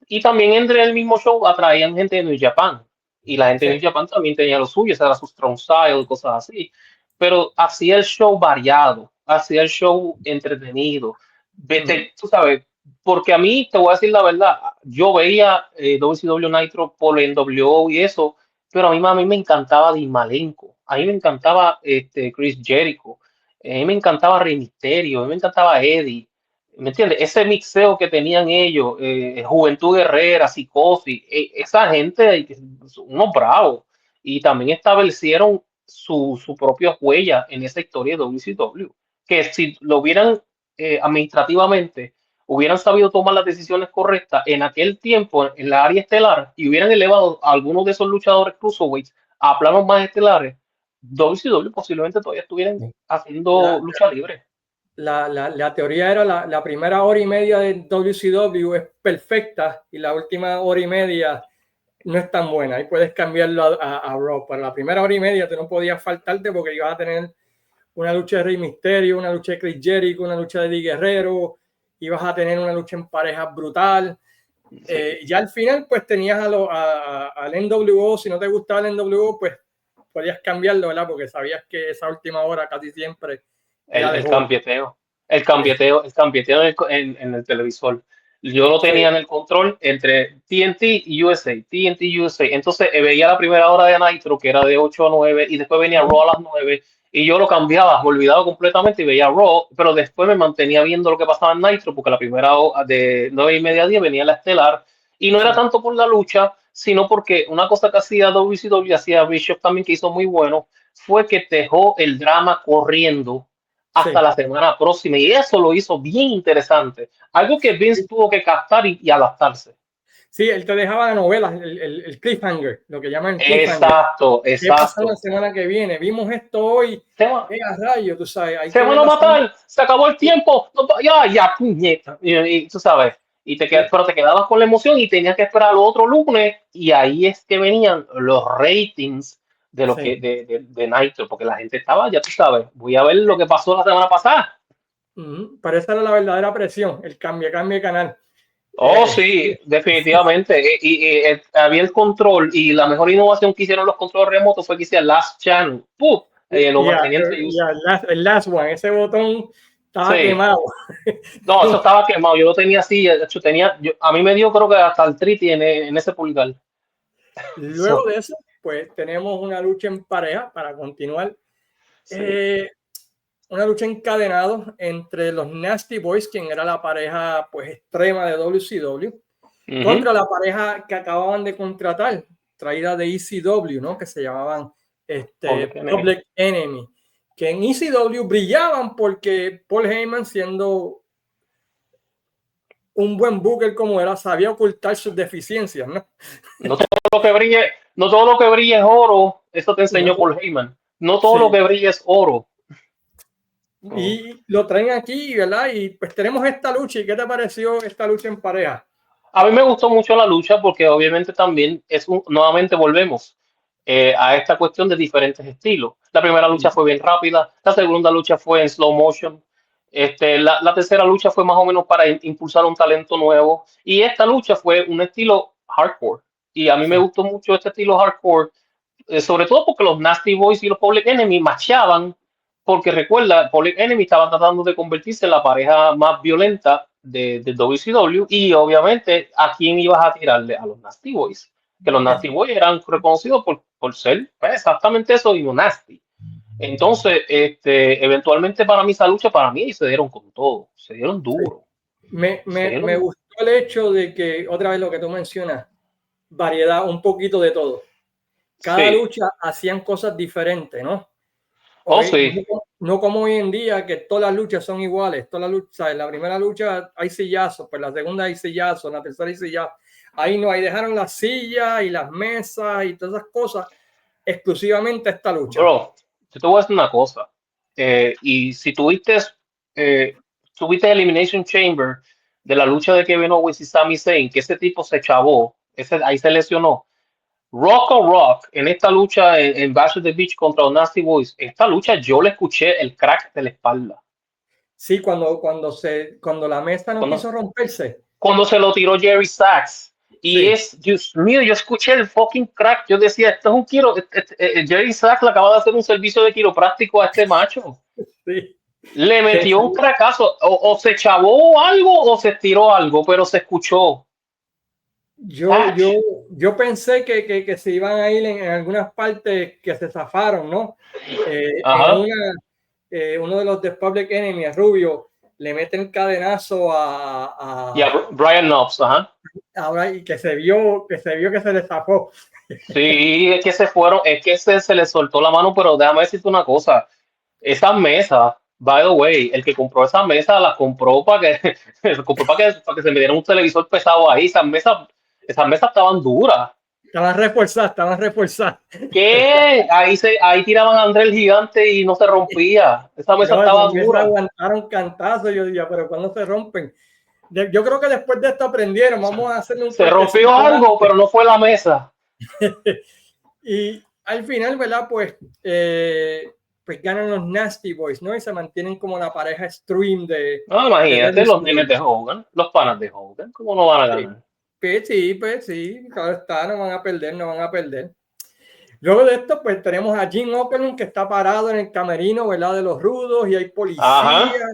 Y también entre el mismo show atraían gente de New Japan. Y la gente Sí. de New Japan también tenía lo suyo, era su strong style, cosas así. Pero hacía el show variado, hacía el show entretenido. Ujú. Vete, tú sabes, porque a mí, te voy a decir la verdad, yo veía WCW Nitro por el NWO y eso, pero a mí me encantaba Dean Malenko, a mí me encantaba Chris Jericho, a mí me encantaba Rey Mysterio, a mí me encantaba Eddie, ¿me entiendes? Ese mixeo que tenían ellos, Juventud Guerrera, Psicosis, esa gente, unos bravos, y también establecieron su propia huella en esa historia de WCW, que si lo hubieran administrativamente, hubieran sabido tomar las decisiones correctas en aquel tiempo en la área estelar y hubieran elevado a algunos de esos luchadores cruiserweights a planos más estelares, WCW posiblemente todavía estuvieran haciendo La, lucha libre. la teoría era la primera hora y media de WCW es perfecta y la última hora y media no es tan buena. Ahí puedes cambiarlo a Raw. Para la primera hora y media tú no podías faltarte porque ibas a tener una lucha de Rey Mysterio, una lucha de Chris Jericho, una lucha de Eddie Guerrero, ibas a tener una lucha en pareja brutal. Sí. Ya al final, pues tenías al NWO, si no te gustaba el NWO, pues podías cambiarlo, ¿verdad? Porque sabías que esa última hora casi siempre era de El joven. cambieteo, Sí, el cambieteo en el televisor. Yo lo sí. tenía en el control entre TNT y USA, TNT USA. Entonces veía la primera hora de Nitro, que era de 8 a 9, y después venía Raw a las 9, y yo lo cambiaba, me olvidaba completamente y veía Raw, pero después me mantenía viendo lo que pasaba en Nitro, porque la primera hora de 9 y media a 10 venía la estelar, y no era Sí. tanto por la lucha, sino porque una cosa que hacía WCW, hacía Bishop también, que hizo muy bueno, fue que dejó el drama corriendo hasta Sí. la semana próxima. Y eso lo hizo bien interesante. Algo que Vince tuvo que captar y adaptarse. Sí, él te dejaba la novela, el cliffhanger, lo que llaman cliffhanger. Exacto, ¿Qué pasa la exacto. semana que viene? Vimos esto hoy. Se, va- A rayo, tú sabes, hay se que van ver a la semana. matar, se acabó el tiempo. No, ya, ya, puñeta. Y tú sabes. Sí. Pero te quedabas con la emoción y tenías que esperar el otro lunes. Y ahí es que venían los ratings de lo que Sí. de Nitro, porque la gente estaba, ya tú sabes, voy a ver lo que pasó la semana pasada. Pero esa era la verdadera presión, el cambio de canal. Oh, Eh, sí, definitivamente. Había el control y la mejor innovación que hicieron los controles remotos fue que hicieron Last Channel. ¡Puf! Lo mantenían en use. el last one, ese botón estaba Sí. quemado. No, eso estaba quemado. Yo lo tenía así. De hecho, a mí me dio creo que hasta el triti en ese pulgar. Luego So, de eso, pues tenemos una lucha en pareja para continuar. sí. Eh, una lucha encadenada entre los Nasty Boys, quien era la pareja pues extrema de WCW, Ujú. contra la pareja que acababan de contratar, traída de ECW, ¿no? Que se llamaban Public Enemy. Public Enemy, que en ECW brillaban porque Paul Heyman, siendo un buen booker como era, sabía ocultar sus deficiencias, ¿no? No todo lo que brille, no todo lo que brille es oro. Eso te No, enseñó Paul Heyman. No todo lo sí. que brille es oro. Oh. Y lo traen aquí, ¿verdad? Y pues tenemos esta lucha. ¿Y qué te pareció esta lucha en pareja? A mí me gustó mucho la lucha porque obviamente también nuevamente volvemos a esta cuestión de diferentes estilos. La primera lucha fue bien rápida, la segunda lucha fue en slow motion, la tercera lucha fue más o menos para impulsar un talento nuevo y esta lucha fue un estilo hardcore. Y a mí me Sí, gustó mucho este estilo hardcore, sobre todo porque los Nasty Boys y los Public Enemy machaban, porque recuerda, Public Enemy estaba tratando de convertirse en la pareja más violenta de WCW y obviamente a quién ibas a tirarle a los Nasty Boys, que los Nasty Boys eran reconocidos por ser pues, exactamente eso y un Nasty. Entonces, eventualmente para mí esa lucha, para mí se dieron con todo, se dieron sí. duro, se Me dieron. gustó el hecho de que, otra vez lo que tú mencionas, variedad, un poquito de todo. Cada Sí, lucha hacían cosas diferentes, ¿no? oh Hoy, sí, no como hoy en día, que todas las luchas son iguales. Todas las luchas, en la primera lucha hay sillazos, pues la segunda hay sillazos, en la tercera hay sillazos. Ahí no, ahí dejaron las sillas y las mesas y todas esas cosas exclusivamente a esta lucha. bro, yo te voy a decir una cosa. Y si tuviste Elimination Chamber de la lucha de Kevin Owens y Sami Zayn, que ese tipo se chavó, ahí se lesionó. Rock o Rock, en esta lucha en Bash of the Beach contra los Nasty Boys, esta lucha yo le escuché el crack de la espalda. Sí, cuando la mesa no Cuando, quiso romperse. cuando se lo tiró Jerry Sachs. Y Sí, Dios mío, yo escuché el fucking crack. Yo decía, esto es un Jerry Sachs le acaba de hacer un servicio de quiropráctico a este macho. sí. Le Que metió un sí. cracazo. O se chavó algo o se tiró algo, pero se escuchó. Yo, yo, Ach. yo pensé que se iban a ir en algunas partes que se zafaron, ¿no? En Ajá. uno de los de Public Enemy, Rubio, le mete el cadenazo Y a Brian Knobs, ajá. ahora y que se vio que se le zafó. Sí, es que se fueron, es que se le soltó la mano, pero déjame decirte una cosa. Esa mesa, by the way, el que compró esa mesa la compró para que, para que se me diera un televisor pesado ahí. Esas mesas estaban duras. Estaban reforzadas. ¿Qué? Ahí tiraban a André el gigante y no se rompía. Esa mesa No, esas estaba mesas dura. aguantaron cantazo. Yo diría, pero ¿cuándo se rompen? Yo creo que después de esto aprendieron, vamos a hacerle un Se rompió cortecito algo, antes. pero no fue la mesa. Y al final, ¿verdad? Pues ganan los Nasty Boys, ¿no? Y se mantienen como la pareja stream No, de imagínate, los nenes WWE. de Hogan, los panas de Hogan, ¿cómo no van a Sí. ganar? Pues sí, claro está, no van a perder, no van a perder. Luego de esto, pues tenemos a Jim Okerlund que está parado en el camerino, ¿verdad? De los rudos y hay Ajá. policías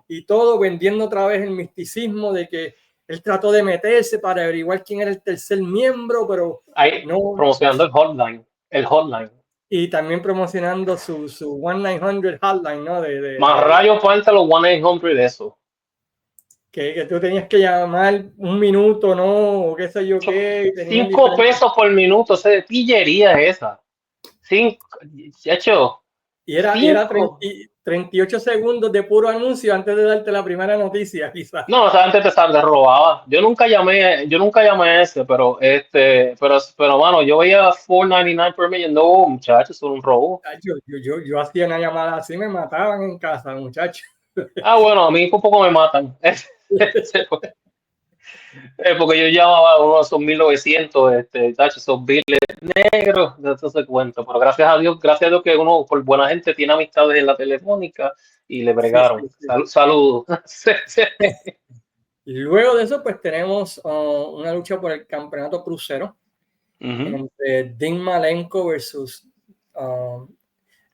y todo vendiendo otra vez el misticismo de que él trató de meterse para averiguar quién era el tercer miembro, pero Ahí no, promocionando el hotline. El hotline. y también promocionando su 1-900 hotline, ¿no? Más rayos falta los 1-800 de eso. Que tú tenías que llamar un minuto, ¿no? O qué sé yo qué, y tenían 5 pesos por minuto, esa de pillería es esa. 5, hecho, y era 30 5. 38 segundos de puro anuncio antes de darte la primera noticia, quizás. No, esa gente te robaba. Yo nunca llamé a ese, pero mano, yo veía $4.99 per millón. No, muchachos, son un robo. Yo hacía una llamada así, me mataban en casa, muchachos. Ah, bueno, a mí por poco me matan. Porque yo llamaba uno de esos 1900, tacho, esos biles negros, de eso se cuenta. Pero gracias a Dios que uno, por buena gente, tiene amistades en la telefónica y le Sí, bregaron. sí, sí. Saludos. Sí, sí. Y luego de eso, pues tenemos una lucha por el campeonato crucero Ujú. entre Dean Malenko versus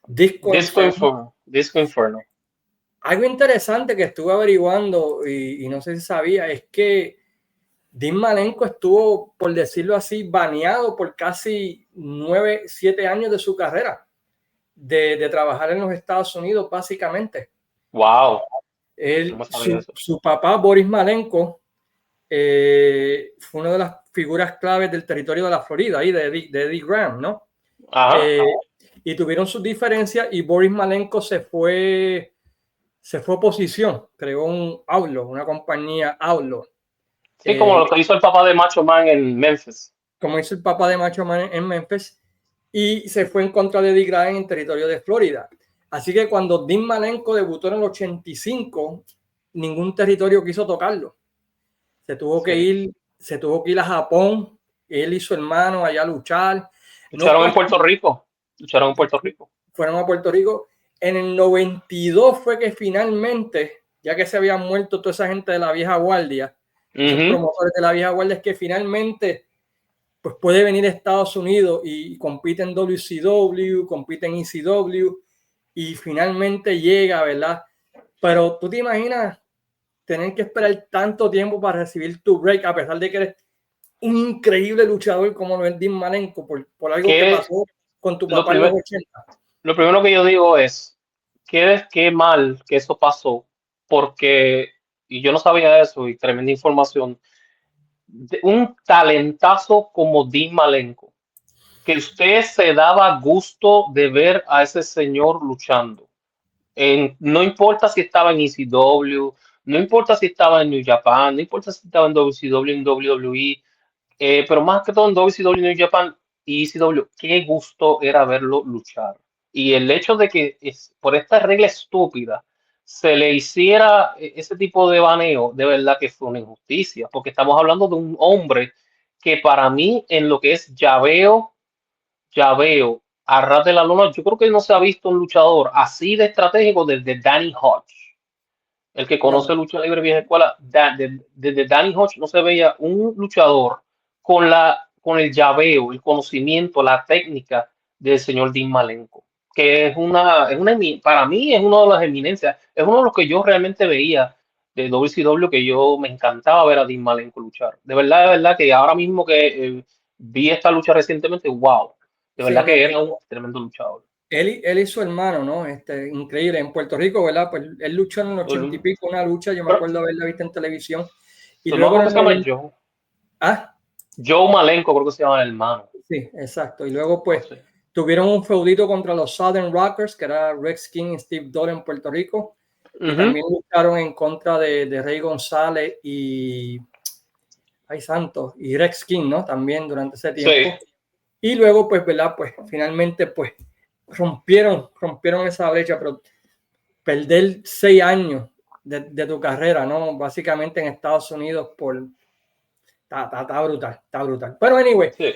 Disco Disco Inferno. Inferno. Disco Inferno. Algo interesante que estuve averiguando y no sé si sabía es que Dean Malenko estuvo, por decirlo así, baneado por casi 9, 7 años de su carrera de trabajar en los Estados Unidos, básicamente. Wow. No Él, me sabía su, eso. su papá, Boris Malenko, fue una de las figuras claves del territorio de la Florida, ahí de Eddie Graham, ¿no? Ajá. Y tuvieron sus diferencias y Boris Malenko se fue a oposición, creó un Outlaw, una compañía Outlaw, Sí, como lo que hizo el papá de Macho Man en Memphis. como hizo el papá de Macho Man en Memphis, y se fue en contra de Eddie Graham en territorio de Florida. Así que cuando Dean Malenko debutó en el 85, ningún territorio quiso tocarlo. Se tuvo que Sí. ir, se tuvo que ir a Japón, él y su hermano allá a luchar. No Lucharon en Puerto practic- Rico. Lucharon en Puerto Rico. Fueron a Puerto Rico. En el 92 fue que finalmente, ya que se habían muerto toda esa gente de la vieja guardia, esos Ujú. promotores de la vieja guardia, es que finalmente pues puede venir a Estados Unidos y compite en WCW, compite en ECW y finalmente llega, ¿verdad? Pero tú te imaginas tener que esperar tanto tiempo para recibir tu break, a pesar de que eres un increíble luchador como lo es Dean Malenko, por algo que Que pasó con tu lo, papá en los primer- 80. lo primero que yo digo es, qué mal que eso pasó, porque, y yo no sabía eso, y tremenda información, un talentazo como Dean Malenko, que usted se daba gusto de ver a ese señor luchando. No importa si estaba en ECW, no importa si estaba en New Japan, no importa si estaba en WCW, en WWE, pero más que todo en WCW, New Japan y ECW, qué gusto era verlo luchar. Y el hecho de que por esta regla estúpida se le hiciera ese tipo de baneo, de verdad que fue una injusticia, porque estamos hablando de un hombre que para mí en lo que es llaveo, a ras de la luna, yo creo que no se ha visto un luchador así de estratégico desde Danny Hodge. El que conoce lucha libre vieja escuela, desde Danny Hodge no se veía un luchador con el llaveo, el conocimiento, la técnica del señor Dean Malenko, que para mí es una de las eminencias, es uno de los que yo realmente veía de WCW, que yo me encantaba ver a Dean Malenko luchar. De verdad que ahora mismo que vi esta lucha recientemente, wow, de verdad que era un tremendo luchador. Él y su hermano, ¿no? Increíble. En Puerto Rico, ¿verdad? Pues él luchó en el 80 y pico, una lucha, yo me acuerdo haberla visto en televisión. Y luego ¿Cómo se llama Joe? Joe Malenko, creo que se llama el hermano. Sí, exacto. Y luego, pues, tuvieron un feudito contra los Southern Rockers, que era Rex King y Steve Dodd en Puerto Rico. Y también lucharon en contra de Rey González y Santos y Rex King, ¿no? También durante ese tiempo. Sí. Y luego, pues, ¿verdad? Pues finalmente, pues, rompieron esa brecha, pero perder 6 años de tu carrera, ¿no? Básicamente en Estados Unidos está brutal. Pero anyway, sí.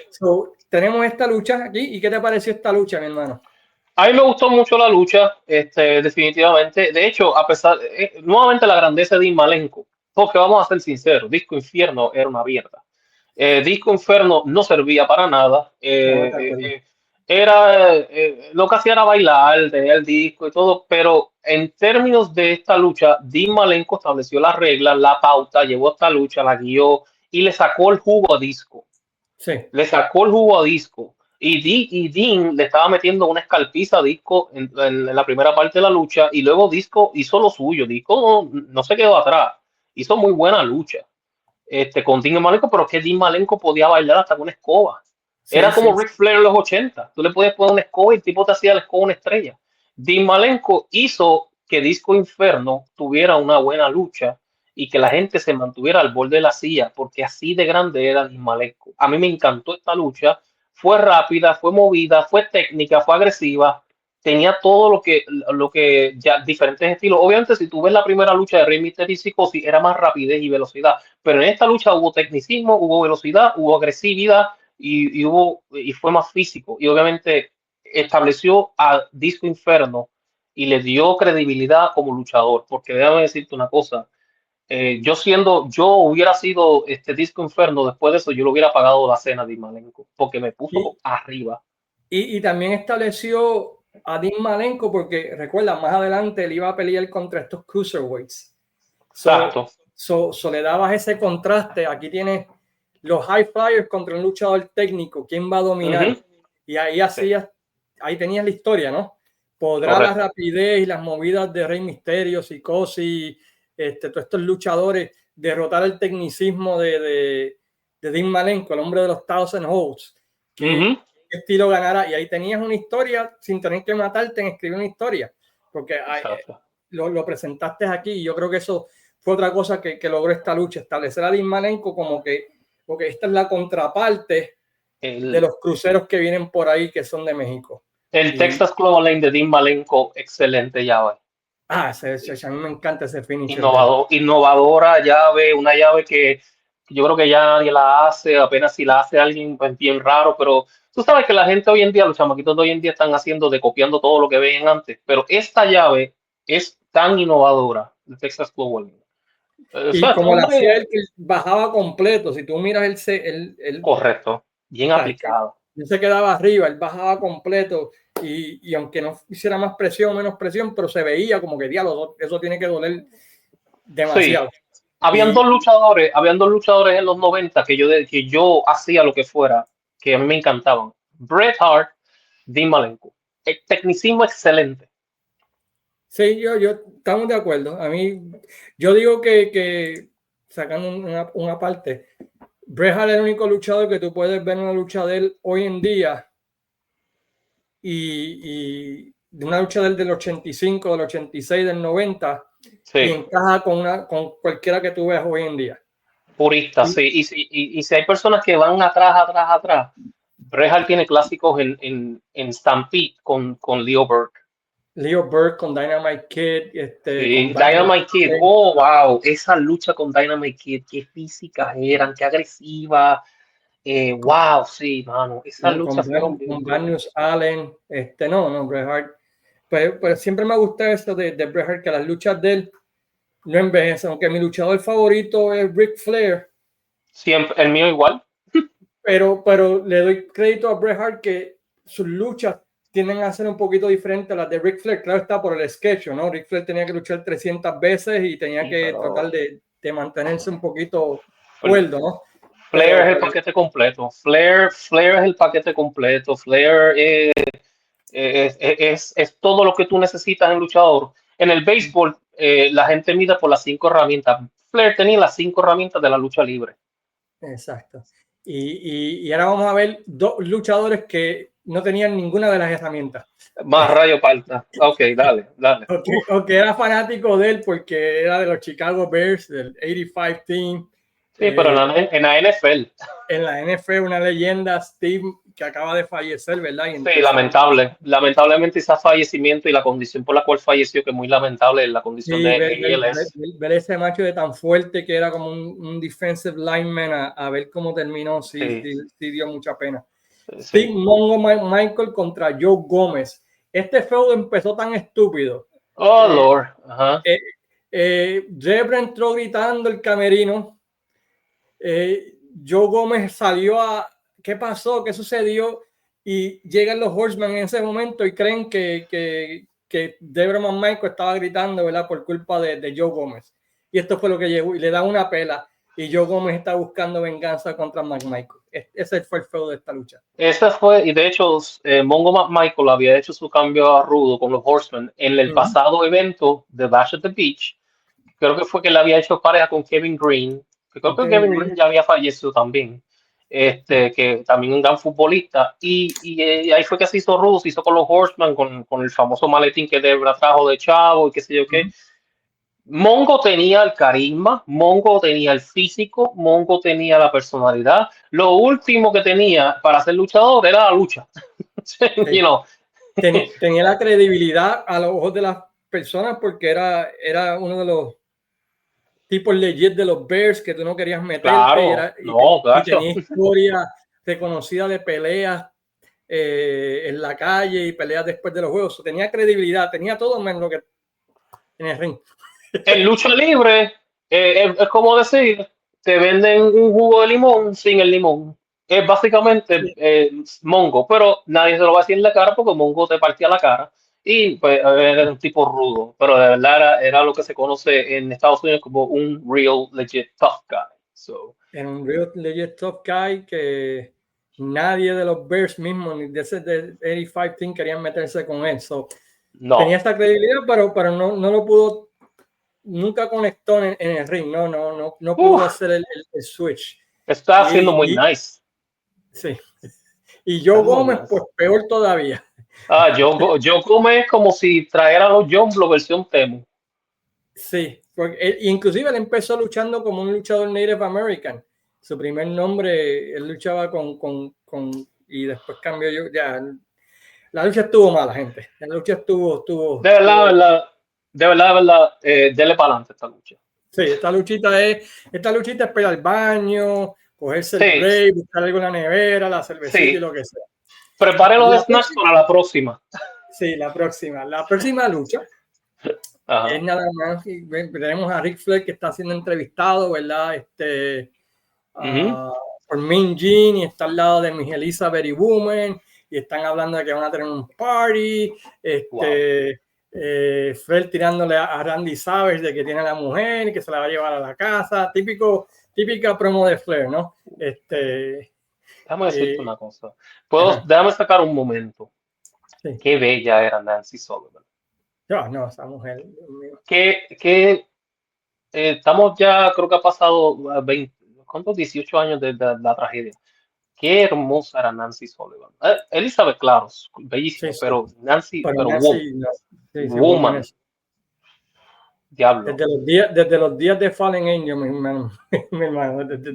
Tenemos esta lucha aquí. ¿Y qué te pareció esta lucha, mi hermano? A mí me gustó mucho la lucha, definitivamente. De hecho, a pesar, nuevamente la grandeza de Dean Malenko, porque vamos a ser sinceros, Disco Infierno era una mierda. Disco Inferno no servía para nada. Lo que hacía era bailar, tenía el disco y todo, pero en términos de esta lucha, Dean Malenko estableció las reglas, la pauta, llevó esta lucha, la guió y le sacó el jugo a Disco. Sí. Le sacó el jugo a Disco. Y Dean le estaba metiendo una escalpiza a Disco en la primera parte de la lucha, y luego Disco hizo lo suyo. Disco no se quedó atrás. Hizo muy buena lucha con Dean Malenko, pero que Dean Malenko podía bailar hasta con una escoba. Sí, era como Ric Flair en los 80. Tú le podías poner una escoba y el tipo te hacía la escoba una estrella. Dean Malenko hizo que Disco Inferno tuviera una buena lucha y que la gente se mantuviera al borde de la silla, porque así de grande era Dean Malenko. A mí me encantó esta lucha. Fue rápida, fue movida, fue técnica, fue agresiva. Tenía todo lo que ya diferentes estilos. Obviamente, si tú ves la primera lucha de Rey Mysterio y Psicosis, era más rapidez y velocidad. Pero en esta lucha hubo tecnicismo, hubo velocidad, hubo agresividad y fue más físico. Y obviamente estableció a Disco Inferno y le dio credibilidad como luchador. Porque déjame decirte una cosa. Yo hubiera sido Disco Inferno, después de eso yo le hubiera pagado la cena de Malenko, porque me puso arriba. Y también estableció a Dean Malenko, porque recuerda, más adelante él iba a pelear contra estos cruiserweights. Exacto. Le dabas ese contraste. Aquí tienes los high flyers contra un luchador técnico. ¿Quién va a dominar? Y ahí ahí tenías la historia, ¿no? ¿Podrá la rapidez y las movidas de Rey Mysterio, Psicosis, todos estos luchadores derrotar el tecnicismo de Dean Malenko, el hombre de los Thousand Holds? ¿Qué estilo ganará? Y ahí tenías una historia sin tener que matarte en escribir una historia, porque lo presentaste aquí, y yo creo que eso fue otra cosa que logró esta lucha, establecer a Dean Malenko como que, porque esta es la contraparte de los cruceros que vienen por ahí, que son de México. El Texas Cloverleaf de Dean Malenko, excelente llave. A mí me encanta ese finish. Innovadora llave, una llave que yo creo que ya nadie la hace, apenas si la hace alguien pues bien raro, pero tú sabes que la gente hoy en día, los chamaquitos de hoy en día están copiando todo lo que veían antes, pero esta llave es tan innovadora, el Texas Cloverleaf. Y como la hacía él, que bajaba completo, si tú miras el correcto, bien aplicado. Él se quedaba arriba, él bajaba completo, y aunque no hiciera más presión, menos presión, pero se veía como que diablo, eso tiene que doler demasiado. Sí. Habían dos luchadores en los 90 que yo hacía lo que fuera, que a mí me encantaban. Bret Hart, Dean Malenko. El tecnicismo excelente. Sí, yo estamos de acuerdo. A mí, yo digo que sacando una parte, Bret Hart es el único luchador que tú puedes ver una lucha de él hoy en día, y de una lucha del 85, del 86, del 90, y encaja con cualquiera que tú veas hoy en día. Purista, sí. Y si hay personas que van atrás, Bret Hart tiene clásicos en Stampede con Leo Burke. Leo Burke con Dynamite Kid. Dynamite Kid. Oh, wow. Esa lucha con Dynamite Kid. Qué físicas eran, qué agresivas. Wow, sí, mano. Esas luchas fueron con Magnus Allen. No, Bret Hart. Pues siempre me gusta eso de Bret Hart, que las luchas de él no envejece, aunque mi luchador favorito es Ric Flair. Siempre, el mío igual. Pero le doy crédito a Bret Hart que sus luchas tienden a ser un poquito diferentes a las de Ric Flair. Claro está por el sketch, ¿no? Ric Flair tenía que luchar 300 veces y tenía que tratar de mantenerse un poquito cuerdo, ¿no? Flair es el paquete completo. Flair es el paquete completo. Flair es todo lo que tú necesitas en luchador. En el béisbol, la gente mide por las 5 herramientas. Flair tenía las 5 herramientas de la lucha libre. Exacto. Y ahora vamos a ver dos luchadores que no tenían ninguna de las herramientas. Más rayo palta. Ok, dale. O que era fanático de él porque era de los Chicago Bears, del 85 Team. Sí, pero en la NFL. En la NFL, una leyenda, Steve, que acaba de fallecer, ¿verdad? Y Sí, lamentable. Lamentablemente ese fallecimiento y la condición por la cual falleció, que es muy lamentable, la condición sí, de ver, ALS. ver ese macho de tan fuerte que era como un defensive lineman a ver cómo terminó, sí dio mucha pena. Sí. Steve Mongo Michael contra Joe Gómez. Este feudo empezó tan estúpido. Oh, Lord. Ajá. Debra entró gritando el camerino. Joe Gómez salió a ¿qué pasó? ¿Qué sucedió? Y llegan los Horsemen en ese momento y creen que Debra Michael estaba gritando, ¿verdad? Por culpa de Joe Gómez. Y esto fue lo que llegó y le da una pela y Joe Gómez está buscando venganza contra Michael. Ese fue el feudo de esta lucha. Esa fue, y de hecho, Mongo McMichael había hecho su cambio a rudo con los Horsemen en el pasado evento de Bash at the Beach. Creo que fue que le había hecho pareja con Kevin Green, que creo que Kevin Green ya había fallecido también, que también un gran futbolista, y ahí fue que se hizo rudo, se hizo con los Horsemen, con el famoso maletín que Debra trajo de Chavo y qué sé yo qué. Mongo tenía el carisma, Mongo tenía el físico, Mongo tenía la personalidad. Lo último que tenía para ser luchador era la lucha. You know. Tenía la credibilidad a los ojos de las personas porque era uno de los tipos legit de los Bears que tú no querías meterte. Claro, y tenía historia reconocida de peleas en la calle y peleas después de los juegos. Tenía credibilidad, tenía todo menos lo que en el ring. En lucha libre, es como decir, te venden un jugo de limón sin el limón. Es básicamente Mongo, pero nadie se lo va a decir en la cara porque Mongo te partía la cara. Y pues era un tipo rudo, pero de verdad era lo que se conoce en Estados Unidos como un real legit tough guy. So, en un real legit tough guy que nadie de los Bears mismos ni de ese de 85 Team querían meterse con él. So, no. Tenía esta credibilidad, pero no lo pudo, nunca conectó en el ring, no pudo hacer el switch. Está haciendo muy nice. Sí. Y Joe Gómez, pues peor todavía. Joe Gómez es como si trajera a los Jones versión Temu. Sí, porque inclusive él empezó luchando como un luchador Native American. Su primer nombre, él luchaba con y después cambió ya. La lucha estuvo mala, gente. La lucha estuvo. De verdad, dele para adelante esta lucha. Sí, esta luchita es para el baño, cogerse el break, buscar algo en la nevera, la cervecita y lo que sea. Prepare los snacks para la próxima. Sí, la próxima lucha. Es nada más, tenemos a Ric Flair que está siendo entrevistado, ¿verdad? Por Mean Gene y está al lado de Miss Elizabeth y Woman y están hablando de que van a tener un party. Flair tirándole a Randy Savage de que tiene a la mujer y que se la va a llevar a la casa. Típica promo de Flair, ¿no? Déjame decirte una cosa. Déjame sacar un momento. Sí. Qué bella era Nancy Sullivan. No, esa mujer. Estamos ya, creo que ha pasado 20, ¿cuántos? 18 años de la tragedia. Qué hermosa era Nancy Sullivan. Elizabeth, claro, bellísima, pero Nancy, Woman. Diablo. Desde los días de Fallen Angel, mi hermano.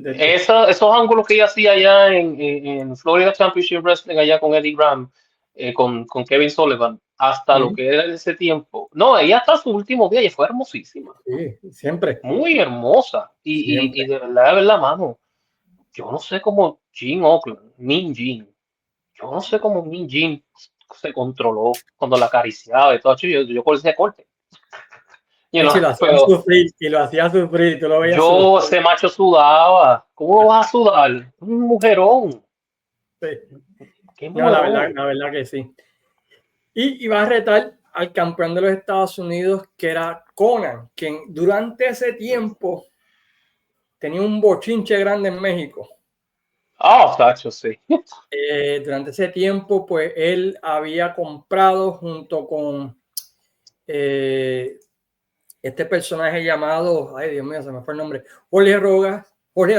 Esos ángulos que ella hacía allá en Florida Championship Wrestling, allá con Eddie Graham, con Kevin Sullivan, hasta lo que era en ese tiempo. No, ella hasta su último día, ella fue hermosísima. Sí, siempre. Muy hermosa. Y de verdad, mano, yo no sé cómo Mean Gene, yo no sé cómo Mean Gene se controló cuando la acariciaba y todo. Yo por ese corte. You know, Sí, lo hacía pero sufrir y lo hacía sufrir, tú lo veías sudar. yo, ese macho sudaba. ¿Cómo vas a sudar? Un mujerón. Sí. Qué No, mujerón. la verdad que sí. Y iba a retar al campeón de los Estados Unidos, que era Conan, quien durante ese tiempo tenía un bochinche grande en México. Ah, Sacho, sí. Durante ese tiempo, pues él había comprado junto con eh, este personaje llamado, ay Dios mío, se me fue el nombre, Jorge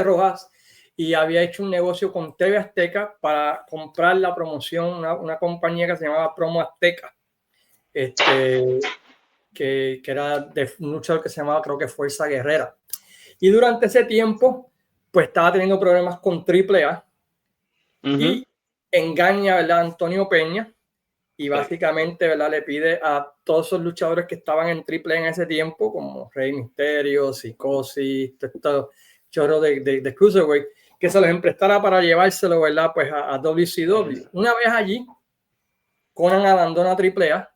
Rojas, y había hecho un negocio con TV Azteca para comprar la promoción, una compañía que se llamaba Promo Azteca, que era de un luchador que se llamaba, creo que Fuerza Guerrera. Y durante ese tiempo, pues estaba teniendo problemas con AAA Ujú. y engaña, ¿verdad?, a Antonio Peña, y Sí. básicamente, ¿verdad?, le pide a todos esos luchadores que estaban en AAA en ese tiempo, como Rey Mysterio, Psicosis, todo chorro de Cruiserweight, que se los emprestara para llevárselo, ¿verdad?, pues a WCW. Una vez allí, Conan abandona AAA,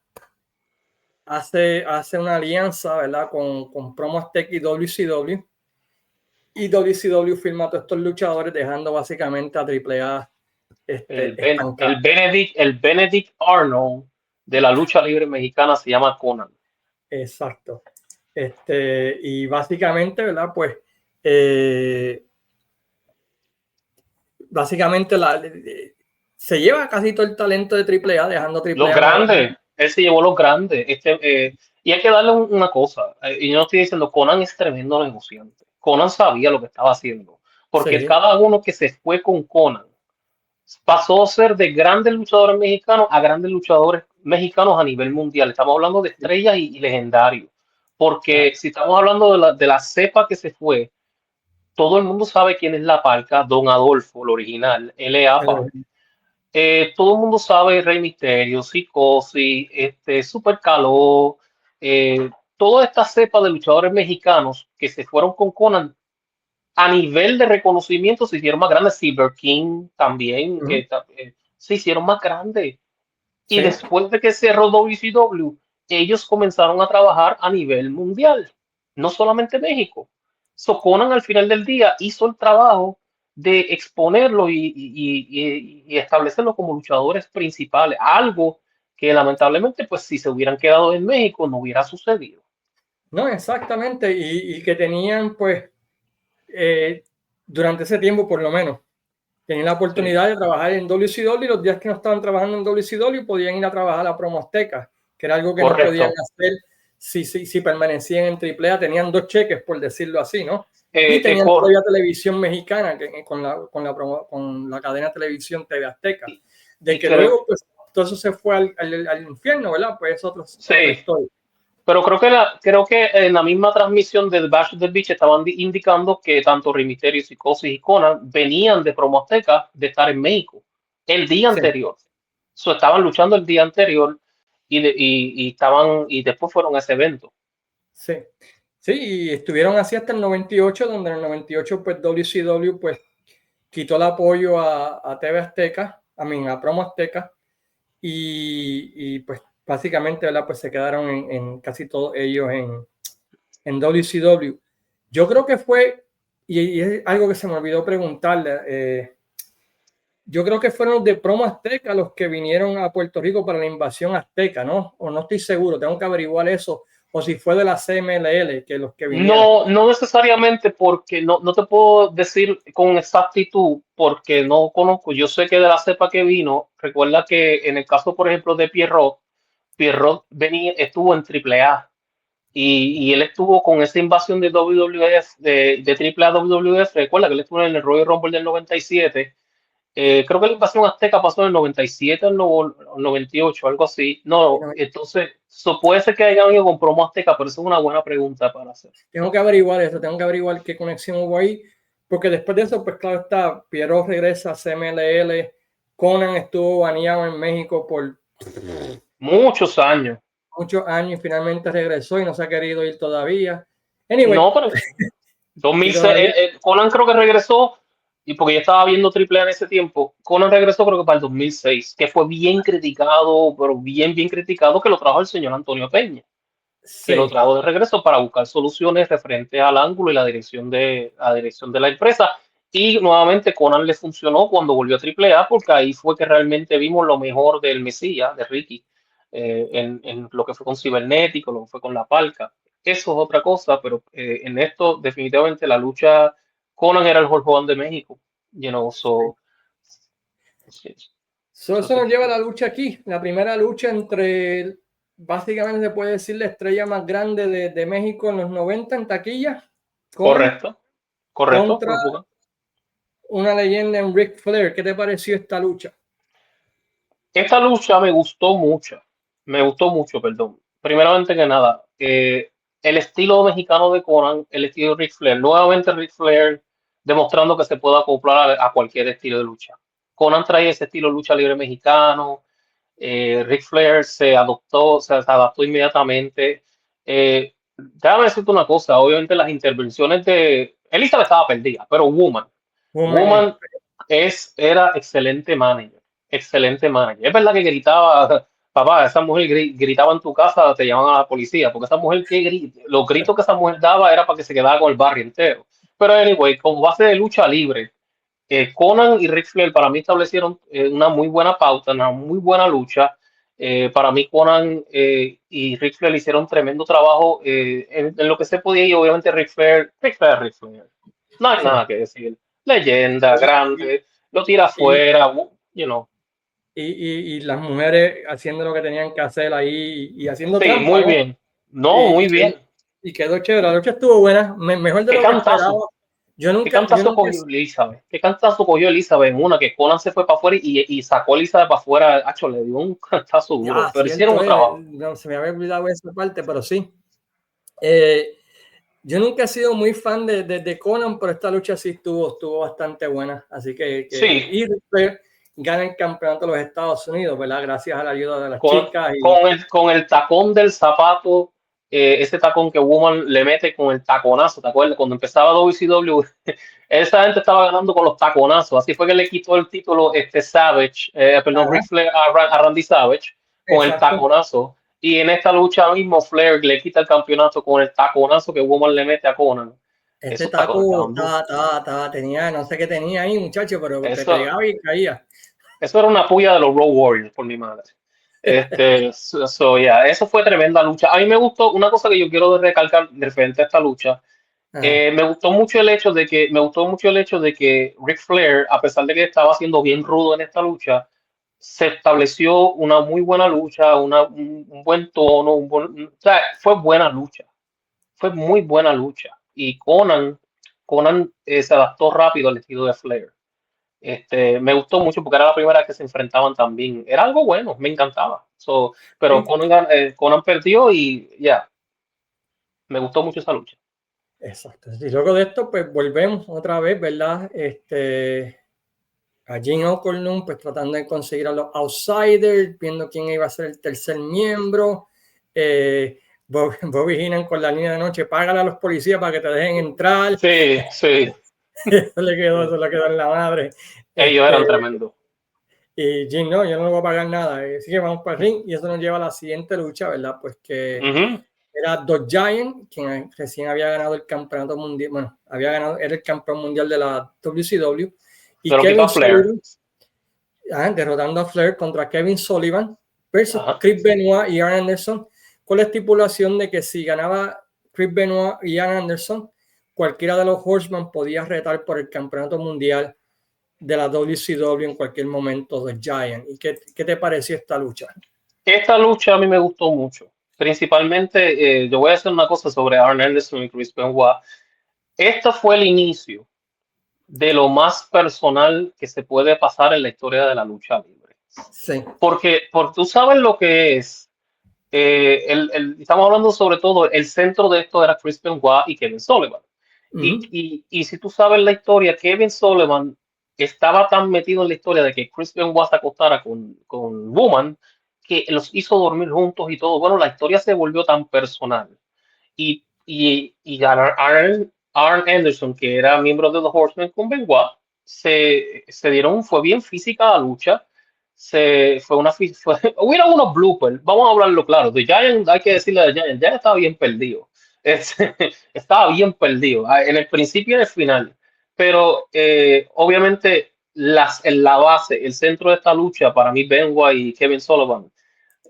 hace una alianza, ¿verdad?, con Promo Azteca y WCW, y WCW firma a todos estos luchadores, dejando básicamente a AAA estancada. El Benedict Arnold de la lucha libre mexicana se llama Conan. Exacto. Y básicamente, ¿verdad? Pues, eh, básicamente se lleva casi todo el talento de AAA, dejando Los AAA morir. grandes, él se llevó los grandes. Y hay que darle una cosa, y yo no estoy diciendo, Conan es tremendo negociante. Conan sabía lo que estaba haciendo, porque Sí, cada uno que se fue con Conan pasó a ser de grandes luchadores mexicanos a grandes luchadores mexicanos a nivel mundial. Estamos hablando de sí, estrellas y legendarios. Porque claro. si estamos hablando de la cepa que se fue, todo el mundo sabe quién es la Parca, Don Adolfo, el original, L.A. Parca. Todo el mundo sabe Rey Misterio, Psicosis, Super Caló, toda esta cepa de luchadores mexicanos que se fueron con Conan a nivel de reconocimiento se hicieron más grandes. Silver King también, Ujú, se hicieron más grandes. Y sí. después de que cerró WCW, ellos comenzaron a trabajar a nivel mundial, no solamente México. So Conan al final del día hizo el trabajo de exponerlo y establecerlo como luchadores principales, algo que lamentablemente, pues si se hubieran quedado en México, no hubiera sucedido. No, exactamente. Y que tenían, pues, eh, durante ese tiempo, por lo menos, tenían la Sí, oportunidad de trabajar en WCW, y los días que no estaban trabajando en WCW podían ir a trabajar a Promo Azteca, que era algo que no podían correcto. hacer si permanecían en AAA. Tenían dos cheques, por decirlo así, ¿no? Y Eh, eh, tenían cor- todavía televisión mexicana con la cadena de televisión TV Azteca. y, De y que creo, luego, pues, todo eso se fue al infierno, ¿verdad? Pues es otra sí, historia. pero creo que en la misma transmisión del Bash of the Beach estaban indicando que tanto Rey Mysterio, Psicosis y Conan venían de Promo Azteca de estar en México el día Sí, anterior. So, estaban luchando el día anterior y estaban y después fueron a ese evento. sí. Sí, y estuvieron así hasta el 98, donde en el 98, pues, WCW, pues, quitó el apoyo a TV Azteca, a Promo Azteca, pues básicamente, ¿verdad? Pues se quedaron en casi todos ellos en WCW. Yo creo que fue, y es algo que se me olvidó preguntarle, yo creo que fueron los de Promo Azteca los que vinieron a Puerto Rico para la invasión azteca, ¿no? O no estoy seguro, tengo que averiguar eso, o si fue de la CMLL que los que vinieron. No, no necesariamente porque no te puedo decir con exactitud porque no conozco. Yo sé que de la cepa que vino, recuerda que en el caso, por ejemplo, de Pierrot estuvo en AAA y él estuvo con esa invasión de WWF, de AAA a WWF. Recuerda que él estuvo en el Royal Rumble del 97. Creo que la invasión azteca pasó en el 97 o 98, algo así. No, entonces, puede ser que hayan ido con promo azteca, pero eso es una buena pregunta para hacer. Tengo que averiguar eso, tengo que averiguar qué conexión hubo ahí, porque después de eso, pues claro está, Pierrot regresa a CMLL, Conan estuvo baneado en México por Muchos años. muchos años y finalmente regresó y no se ha querido ir todavía. Anyway, No, pero y 2006, todavía, Conan creo que regresó, y porque yo estaba viendo Triple A en ese tiempo, Conan regresó creo que para el 2006, que fue bien criticado, pero bien criticado, que lo trajo el señor Antonio Peña. que lo Sí. trajo de regreso para buscar soluciones referentes al ángulo y la dirección de la empresa. Y nuevamente Conan le funcionó cuando volvió a AAA, porque ahí fue que realmente vimos lo mejor del Mesías, de Ricky, en lo que fue con Cibernético, lo que fue con La Palca. Eso es otra cosa, pero en esto definitivamente la lucha, Conan era el Hulk Hogan de México, you know, sí, Eso nos lleva a la lucha aquí, la primera lucha entre, básicamente se puede decir, la estrella más grande de México en los 90 en taquilla, Conan, correcto, correcto, contra Hulk Hogan. una leyenda en Ric Flair. ¿Qué te pareció esta lucha? Esta lucha me gustó mucho, perdón. Primeramente que nada, el estilo mexicano de Conan, el estilo de Ric Flair, nuevamente Ric Flair demostrando que se puede acoplar a cualquier estilo de lucha. Conan trae ese estilo de lucha libre mexicano, Ric Flair se adoptó, se adaptó inmediatamente. Déjame decirte una cosa, obviamente las intervenciones de Elizabeth estaba perdida, pero Woman, Woman era excelente manager, excelente manager. Es verdad que gritaba, papá, esa mujer gritaba en tu casa, te llamaban a la policía, porque esa mujer que los gritos que esa mujer daba era para que se quedara con el barrio entero. Pero anyway, como base de lucha libre, Conan y Ric Flair para mí establecieron una muy buena pauta, una muy buena lucha. Para mí Conan y Ric Flair hicieron tremendo trabajo en lo que se podía y obviamente Ric Flair. No hay sí. nada que decir. Leyenda, Y, grande, lo tira y, afuera, you know. y las mujeres haciendo lo que tenían que hacer ahí y haciendo Sí, trampa, muy ¿no? bien. No, Y, muy y, bien. y quedó chévere. La lucha estuvo buena, mejor de Qué lo que esperaba. cantazo. ¿Qué Yo cantazo nunca, cogió Elizabeth? ¿Qué cantazo cogió Elizabeth en una que Conan se fue para afuera y sacó a Elizabeth para afuera? Hacho, le dio un cantazo duro, ya, pero hicieron cierto, un trabajo. no, se me había olvidado esa parte, pero sí. Eh, yo nunca he sido muy fan de Conan, pero esta lucha sí estuvo bastante buena. Así Sí, y después gana el campeonato de los Estados Unidos, ¿verdad? Gracias a la ayuda de las con, chicas. con el tacón del zapato, ese tacón que Woman le mete con el taconazo, ¿te acuerdas? Cuando empezaba WCW, esa gente estaba ganando con los taconazos. Así fue que le quitó el título Savage, perdón, Ajá, Ric Flair a Randy Savage con el exacto. taconazo. Y en esta lucha mismo, Flair le quita el campeonato con el taconazo que Woman le mete a Conan. Ese Esos tacones taco estaban duros. tenía, no sé qué tenía ahí, muchacho, pero te Eso, pegaba y caía. Eso era una puya de los Road Warriors, por mi madre. Yeah, eso fue tremenda lucha. A mí me gustó, una cosa que yo quiero recalcar de frente a esta lucha, Ajá. me gustó mucho el hecho de que Ric Flair, a pesar de que estaba siendo bien rudo en esta lucha, se estableció una muy buena lucha, un buen tono, o sea, fue buena lucha, fue muy buena lucha. Y Conan se adaptó rápido al estilo de Flair. Me gustó mucho porque era la primera vez que se enfrentaban también. Era algo bueno, me encantaba. Pero Sí, Conan perdió y ya, me gustó mucho esa lucha. exacto. Y luego de esto, pues volvemos otra vez, ¿verdad? A Jim Okerlund, pues tratando de conseguir a los outsiders, viendo quién iba a ser el tercer miembro. Bobby Heenan con la línea de noche, págale a los policías para que te dejen entrar. Sí, sí, Eso le quedó en la madre. ellos Este, eran tremendos. y Jim, no, yo no le voy a pagar nada. Así que vamos para el ring y eso nos lleva a la siguiente lucha, ¿verdad? Pues que Ujú. era Dodge Giant, quien recién había ganado el campeonato mundial, bueno, era el campeón mundial de la WCW, Se y lo quitó Kevin a Flair. Sullivan, derrotando a Flair contra Kevin Sullivan versus Ajá. Chris Benoit y Arn Anderson, con la estipulación de que si ganaba Chris Benoit y Arn Anderson, cualquiera de los Horsemen podía retar por el campeonato mundial de la WCW en cualquier momento de Giant. ¿Y qué te pareció esta lucha? Esta lucha a mí me gustó mucho. Principalmente, yo voy a hacer una cosa sobre Arn Anderson y Chris Benoit. Esto fue el inicio de lo más personal que se puede pasar en la historia de la lucha libre. Sí. Porque tú sabes lo que es. Estamos hablando sobre todo, el centro de esto era Chris Benoit y Kevin Sullivan. Uh Y, -huh. y si tú sabes la historia, Kevin Sullivan estaba tan metido en la historia de que Chris Benoit se acostara con Woman que los hizo dormir juntos y todo. Bueno, la historia se volvió tan personal. Y Arn Anderson, que era miembro de The Horsemen con Benoit, fue bien física la lucha. hubieron unos bloopers, vamos a hablarlo claro. De Giant, hay que decirle a Giant estaba bien perdido. Este, estaba bien perdido en el principio y en el final. Pero obviamente en la base, el centro de esta lucha, para mí, Benoit y Kevin Sullivan,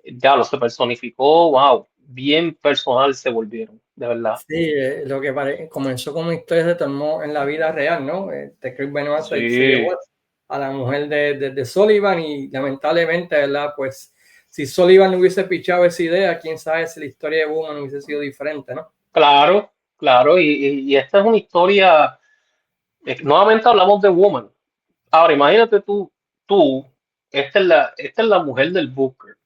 ya lo se personificó, wow, bien personal se volvieron, de verdad. Sí, lo que comenzó como historia se tornó en la vida real, ¿no? Chris Benoit se llevó a la mujer de Sullivan y lamentablemente, ¿verdad? Pues si Sullivan no hubiese pichado esa idea, quién sabe si la historia de Woman hubiese sido diferente, ¿no? Claro, claro, y esta es una historia, nuevamente hablamos de Woman. Ahora, imagínate tú, esta es la mujer del Booker.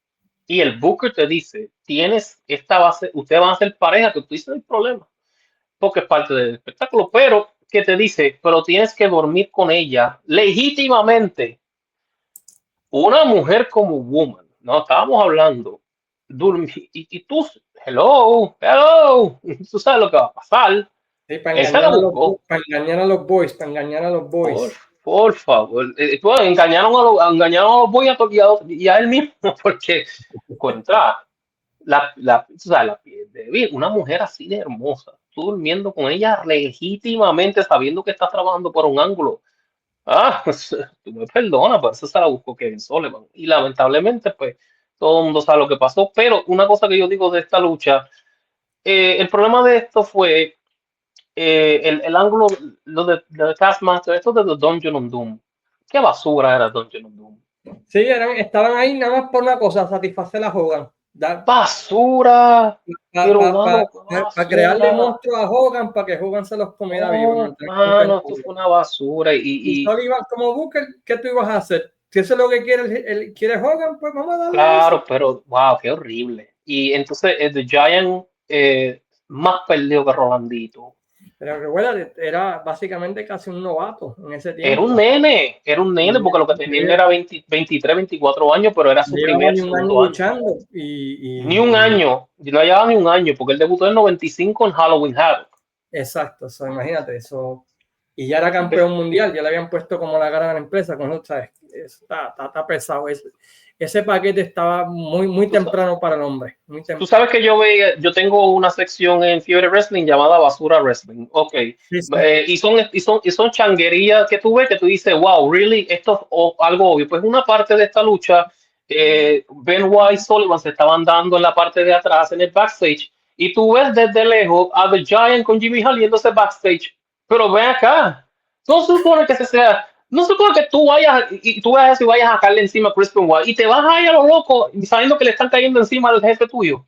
Y el Booker te dice, tienes esta base, ustedes van a ser pareja, que tú dices, no hay problema, porque es parte del espectáculo, pero que te dice, pero tienes que dormir con ella legítimamente. Una mujer como Woman, no estábamos hablando, y tú, hello, tú sabes lo que va a pasar. Sí, Esa la buscó. para engañar a los boys, para engañar a los Por, boys. por favor. Pues, engañaron a los boys y a él mismo, porque contra tú sabes, la piel de una mujer así de hermosa, tú durmiendo con ella legítimamente sabiendo que estás trabajando por un ángulo. Ah, pues, tú me perdonas, por eso se la buscó Kevin Sullivan. Y lamentablemente, pues, todo el mundo sabe lo que pasó. Pero una cosa que yo digo de esta lucha, el problema de esto fue el ángulo, lo de Taskmaster, esto de The Dungeon of Doom. ¿Qué basura era Dungeon of Doom? Sí, estaban ahí nada más por una cosa, satisfacer a Hogan. Basura, pero mano, Para crearle basura. monstruos a Hogan, para que Hogan se los comiera vivo. No, mano, esto fue una basura. Y Sullivan como Booker, ¿qué tú ibas a hacer? Si eso es lo que quiere Hogan, pues vamos a darle Claro, eso. pero wow, qué horrible. Y entonces The Giant más perdido que Rolandito. Pero recuerda, era básicamente casi un novato en ese tiempo. Era un nene, porque lo que tenían era 23, 24 años, pero era su Llevaba primer, ni un año segundo año. luchando Ni un año, no llevaba ni un año, porque él debutó en el 95 en Halloween Havoc. exacto, eso, imagínate eso. Y ya era campeón mundial, ya le habían puesto como la cara de la empresa, con eso, ¿sabes? Está pesado. Ese paquete estaba muy temprano para el hombre. Muy temprano. Tú sabes que yo tengo una sección en Fiebre Wrestling llamada Basura Wrestling. Ok. Sí, sí. Y son changuerías que tú ves que tú dices, wow, really, esto es algo obvio. Pues una parte de esta lucha, Benoit y Sullivan se estaban dando en la parte de atrás, en el backstage, y tú ves desde lejos a The Giant con Jimmy Hall yéndose backstage. Pero ven acá, no se supone que no se supone que tú vayas y tú vayas y vayas a caerle encima a Chris Benoit y te vas a ir a lo loco sabiendo que le están cayendo encima al jefe tuyo.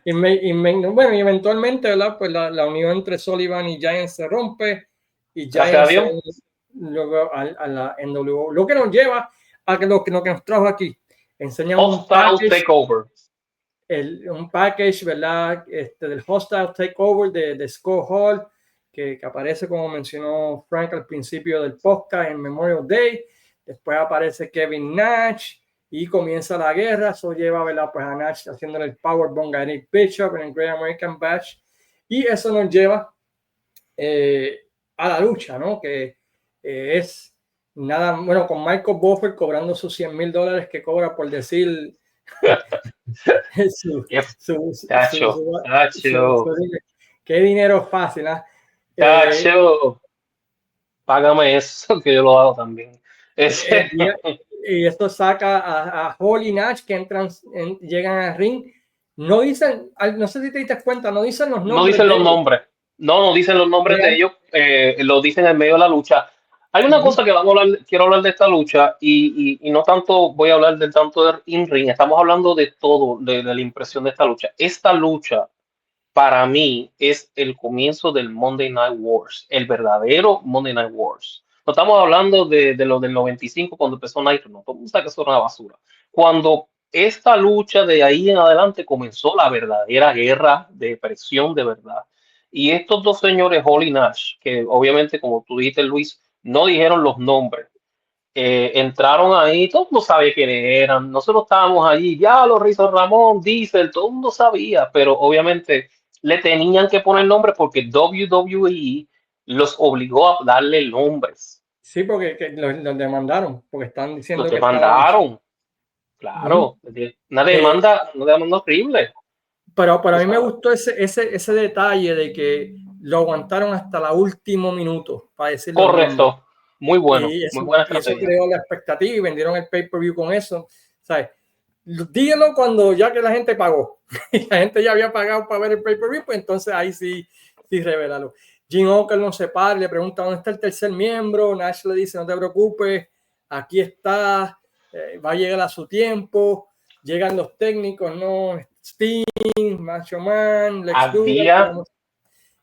Bueno, y eventualmente, ¿verdad? Pues la unión entre Sullivan y Giant se rompe y Gracias a Giant Dios. luego a la NWO. Lo que nos lleva a que lo que nos trajo aquí. Enseñamos Hostile Takeover. un package, ¿verdad? Del Hostile Takeover de Scott Hall, que aparece, como mencionó Frank al principio del podcast, en Memorial Day. Después aparece Kevin Nash y comienza la guerra. Eso lleva, ¿verdad? Pues a Nash haciéndole el powerbomb a Nick Bishop en el Great American Bash. Y eso nos lleva a la lucha, ¿no? Que es nada, bueno, con Michael Buffer cobrando sus $100,000 que cobra por decir qué dinero fácil, ¿eh? Págame eso, que yo lo hago también. Y esto saca a Hall y Nash que llegan al ring. No dicen, no sé si te diste cuenta, no dicen los nombres. No dicen los nombres. No dicen los nombres de ellos, lo dicen en medio de la lucha. Hay una cosa que quiero hablar de esta lucha y no tanto voy a hablar del tanto de in-ring, estamos hablando de todo, de la impresión de esta lucha. Esta lucha, para mí, es el comienzo del Monday Night Wars, el verdadero Monday Night Wars. No estamos hablando de lo del 95 cuando empezó Nitro, no, todo el mundo sabe que eso era una basura. Cuando esta lucha de ahí en adelante comenzó la verdadera guerra de presión de verdad. Y estos dos señores, Hall y Nash, que obviamente, como tú dijiste, Luis, no dijeron los nombres. Entraron ahí, todo el mundo sabía quiénes eran. Nosotros estábamos allí, ya los Rizos Ramón, Diesel, todo el mundo sabía, pero obviamente le tenían que poner nombres porque WWE los obligó a darle nombres. Sí, porque los demandaron, porque están diciendo Los que estaban... demandaron, claro. Eh, Una demanda horrible. pero a Tú mí me sabes. gustó ese detalle de que lo aguantaron hasta el último minuto para decir los nombres. Correcto. Muy bueno. Y Muy buena eso estrategia. creó la expectativa y vendieron el pay-per-view con eso. ¿Sabes? Díganlo cuando ya que la gente pagó. Y la gente ya había pagado para ver el pay-per-view, pues entonces ahí sí revelarlo. Jim Oker no se para, le pregunta dónde está el tercer miembro. Nash le dice, no te preocupes, aquí está, va a llegar a su tiempo. Llegan los técnicos, ¿no? Sting, Macho Man, Lex Había Luger.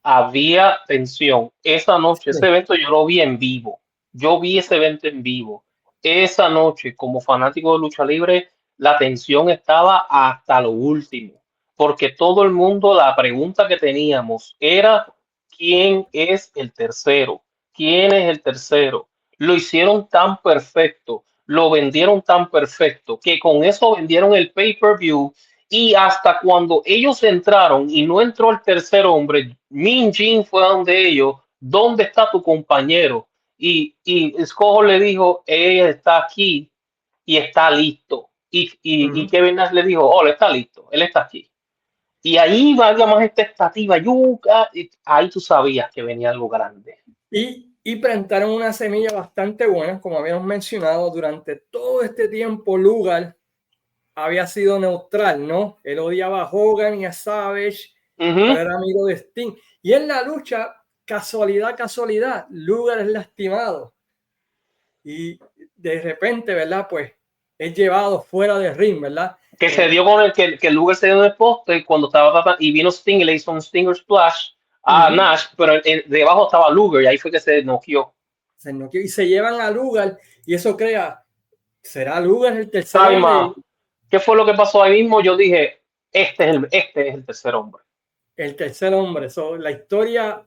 había tensión. Esa noche, ese Sí. evento yo lo vi en vivo. Yo vi ese evento en vivo. Esa noche, como fanático de lucha libre, la tensión estaba hasta lo último. Porque todo el mundo, la pregunta que teníamos era, ¿quién es el tercero? ¿Quién es el tercero? Lo hicieron tan perfecto, lo vendieron tan perfecto, que con eso vendieron el pay-per-view y hasta cuando ellos entraron y no entró el tercer hombre, Min Jin fue a donde ellos, ¿dónde está tu compañero? Y Escojo le dijo, él está aquí y está listo. Y Kevin Nash le dijo, oh, él está listo, él está aquí. Y ahí valga más expectativa, yuca, y ahí tú sabías que venía algo grande. Y plantaron una semilla bastante buena, como habíamos mencionado, durante todo este tiempo Lugar había sido neutral, ¿no? Él odiaba a Hogan y a Savage, pero Ujú. era amigo de Sting. Y en la lucha, casualidad, Lugar es lastimado. Y de repente, ¿verdad? Pues es llevado fuera de ring, ¿verdad? Que se dio con que Luger se dio en el poste cuando estaba tratando, y vino Sting y le hizo un Stinger Splash a Nash, pero debajo estaba Luger y ahí fue que se noqueó. Y se llevan a Lugar y eso crea, ¿será Lugar el tercer Ay, hombre? ma, ¿qué fue lo que pasó ahí mismo? Yo dije, este es el tercer hombre. El tercer hombre. La historia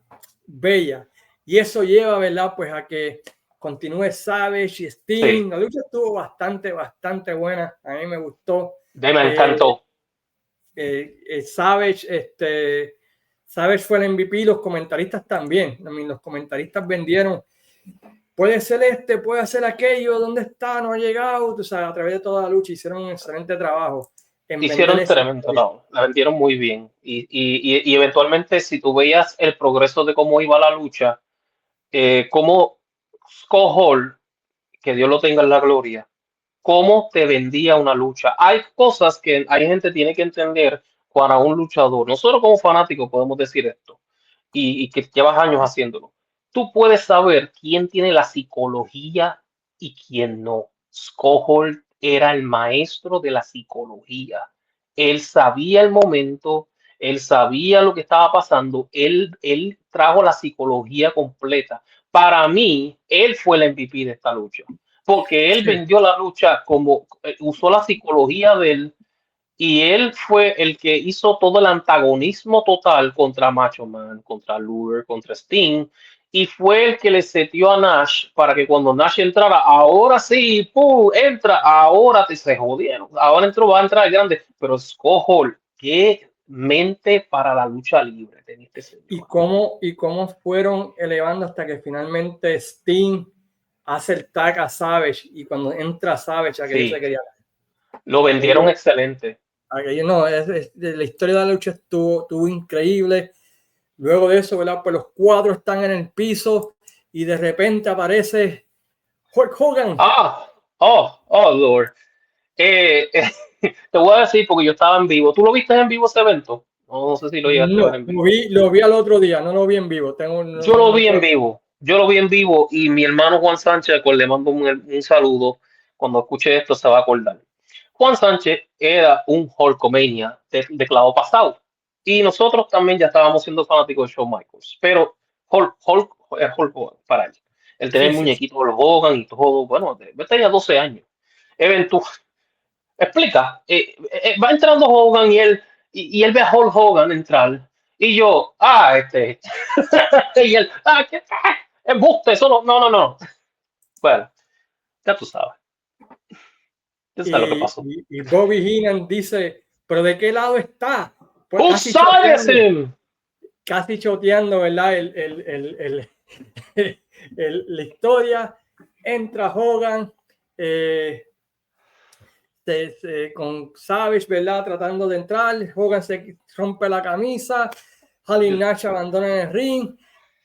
bella. Y eso lleva, ¿verdad? Pues a que continúe Savage y Sí, Sting. La lucha estuvo bastante buena. A mí me gustó. me Eh, encantó. Savage, Savage fue el MVP, los comentaristas también. Los comentaristas vendieron. Puede ser puede ser aquello, ¿dónde está? No ha llegado. Tú sabes, a través de toda la lucha hicieron un excelente trabajo en vender Hicieron esa tremendo, historia. no, la vendieron muy bien. Y eventualmente, si tú veías el progreso de cómo iba la lucha, cómo Scott Hall, que Dios lo tenga en la gloria, cómo te vendía una lucha. Hay cosas que hay gente tiene que entender para un luchador. Nosotros como fanáticos podemos decir esto y que llevas años haciéndolo. Tú puedes saber quién tiene la psicología y quién no. Scott era el maestro de la psicología. Él sabía el momento, él sabía lo que estaba pasando, él trajo la psicología completa. Para mí, él fue el MVP de esta lucha porque él Sí, vendió la lucha como usó la psicología de él y él fue el que hizo todo el antagonismo total contra Macho Man, contra Luger, contra Sting y fue el que le setió a Nash para que cuando Nash entrara, ahora sí, ¡pum! Entra, ahora te se jodieron, ahora entró, va a entrar el grande, pero Scott Hall, qué mente para la lucha libre tenía este señor. y cómo fueron elevando hasta que finalmente Sting hace el tag a Savage y cuando entra Savage aquello se Sí, quería lo vendieron aquello, excelente. aquello no la historia de la lucha estuvo increíble. Luego de eso, ¿verdad? Pues los cuatro están en el piso y de repente aparece Hulk Hogan. Lord. Te voy a decir porque yo estaba en vivo. ¿Tú lo viste en vivo ese evento? No, no sé si lo llegaste a ver No, en vivo. lo vi al otro día, no lo vi en vivo. Yo lo No vi en puedo. vivo. Yo lo vi en vivo y mi hermano Juan Sánchez, pues le mando un saludo. Cuando escuche esto se va a acordar. Juan Sánchez era un Hulkamania de clavo pasado. Y nosotros también ya estábamos siendo fanáticos de Shawn Michaels. Pero Hulk Hogan, para él. Él tenía Sí, el sí, sí. muñequito de los Hogan y todo. Bueno, yo tenía 12 años. Explica, va entrando Hogan y él ve a Hulk Hogan entrar y yo, y él, ¿qué tal? Embuste, eso no. Bueno, ya tú sabes lo que pasó. Y Bobby Heenan dice, ¿pero de qué lado está? Pues Who silenced him? casi choteando, ¿verdad? La historia. entra Hogan con Savage, ¿verdad? Tratando de entrar, Hogan se rompe la camisa, Hall Nash abandona el ring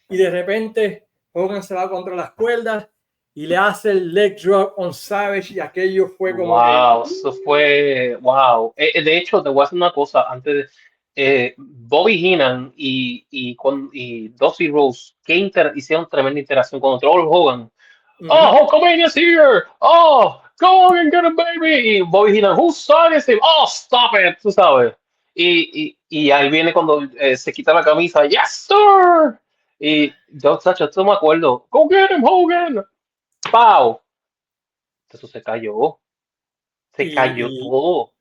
y de repente Hogan se va contra las cuerdas y le hace el leg drop on Savage y aquello fue como wow, eso fue wow. De hecho, te voy a decir una cosa antes de Bobby Heenan y Dusty Rose hicieron tremenda interacción con otro Hogan. Oh, Hulkamania's here! Oh, go and get him, baby! Y Bobby Heenan, whose son is him? Oh, stop it! Tú sabes. Y ahí viene cuando se quita la camisa. Yes, sir! Y yo, Sacha, tú me acuerdo. Go get him, Hogan! ¡Pow! Eso se cayó. Se cayó todo.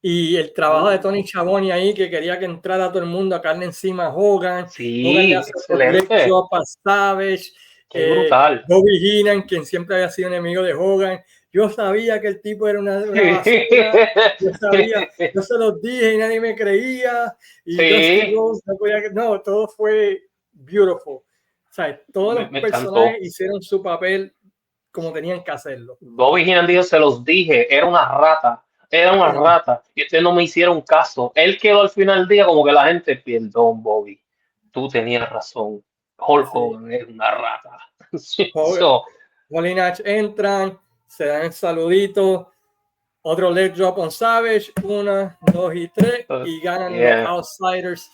Y el trabajo de Tony Schiavone ahí, que quería que entrara todo el mundo a caerle encima a Hogan. Sí, Hogan le hace excelente. a Savage. Qué brutal. Bobby Heenan, quien siempre había sido enemigo de Hogan. Yo sabía que el tipo era una basura. Yo sabía, yo se los dije y nadie me creía. Y sí. no, todo fue beautiful. O sea, todos los personajes hicieron su papel como tenían que hacerlo. Bobby Heenan dijo, se los dije, era una rata. Era una rata y ustedes no me hicieron caso. Él quedó al final del día como que la gente, perdón, Bobby, tú tenías razón. Hulk Hogan es una rata. Hogan y Nash entran, se dan el saludito, otro leg drop on Savage, 1, 2 y 3 y ganan los Outsiders.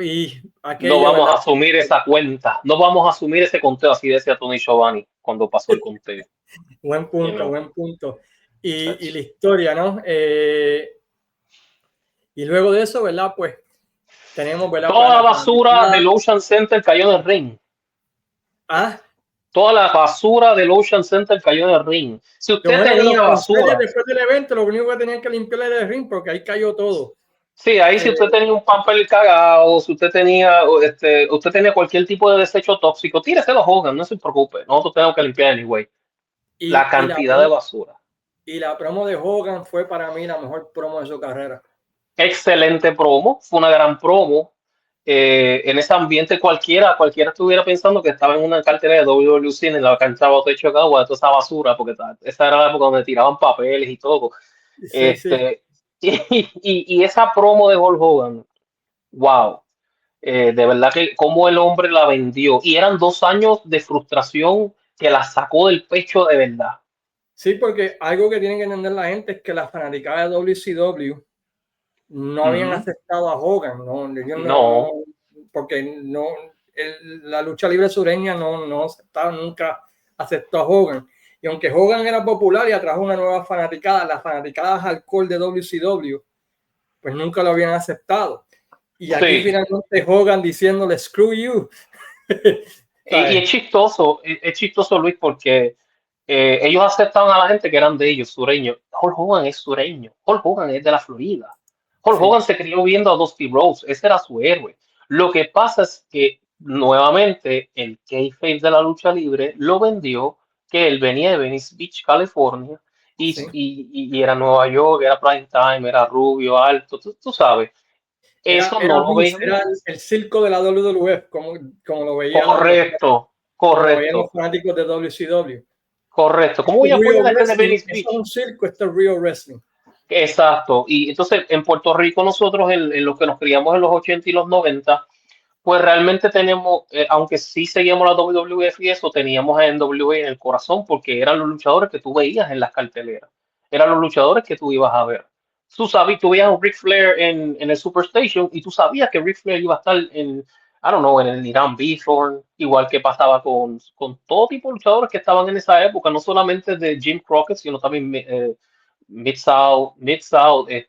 Y aquello, no vamos a asumir esa cuenta, no vamos a asumir ese conteo, así decía Tony Schiavone cuando pasó el conteo. Buen punto, buen punto. Y la historia, ¿no? Y luego de eso, ¿verdad? Pues tenemos, ¿verdad? Toda la basura del Ocean Center cayó en el ring. ¿Ah? Toda la basura del Ocean Center cayó en el ring. Si usted tenía basura. Después del evento, lo único que tenían que limpiar era el ring porque ahí cayó todo. Sí, ahí si usted tenía un pamper cagado, si usted tenía cualquier tipo de desecho tóxico, tíreselo, Hogan, no se preocupe. Nosotros tenemos que limpiar anyway. La cantidad de basura. Y la promo de Hogan fue para mí la mejor promo de su carrera. Excelente promo, fue una gran promo. En ese ambiente cualquiera estuviera pensando que estaba en una cartera de WWC en la cancha de techo de agua, de toda esa basura, porque esa era la época donde tiraban papeles y todo. Sí, sí. Y esa promo de Hulk Hogan, wow. De verdad que cómo el hombre la vendió. Y eran 2 años de frustración que la sacó del pecho de verdad. Sí, porque algo que tiene que entender la gente es que las fanaticadas de WCW no habían aceptado a Hogan, no, porque no, la lucha libre sureña no aceptaba, nunca aceptó a Hogan. Y aunque Hogan era popular y atrajo una nueva fanaticada, las fanaticadas alcohol de WCW, pues nunca lo habían aceptado. Y aquí finalmente Hogan diciéndole screw you. Y es chistoso, Luis, porque ellos aceptaban a la gente que eran de ellos, sureños. Hulk Hogan es sureño, Hulk Hogan es de la Florida. Hulk Hogan se crió viendo a Dusty Rhodes, ese era su héroe. Lo que pasa es que nuevamente el kayfabe de la lucha libre lo vendió, que él venía de Venice Beach, California, y era Nueva York, era prime time, era rubio, alto, tú sabes. Eso no lo veía. Era el circo de la WWF, como lo veían. Correcto. Como lo veían los fanáticos de WCW. Correcto. ¿Cómo voy a poner la gente de Venice Beach? Es un circo, esto es real wrestling. Exacto. Y entonces en Puerto Rico nosotros, en los que nos criamos en los 80 y los 90, pues realmente tenemos, aunque sí seguíamos la WWF y eso, teníamos a NWA en el corazón porque eran los luchadores que tú veías en las carteleras. Eran los luchadores que tú ibas a ver. Tú veías a Ric Flair en el Superstation y tú sabías que Ric Flair iba a estar en el Irán Bithorn, igual que pasaba con todo tipo de luchadores que estaban en esa época, no solamente de Jim Crockett, sino también Mid-South,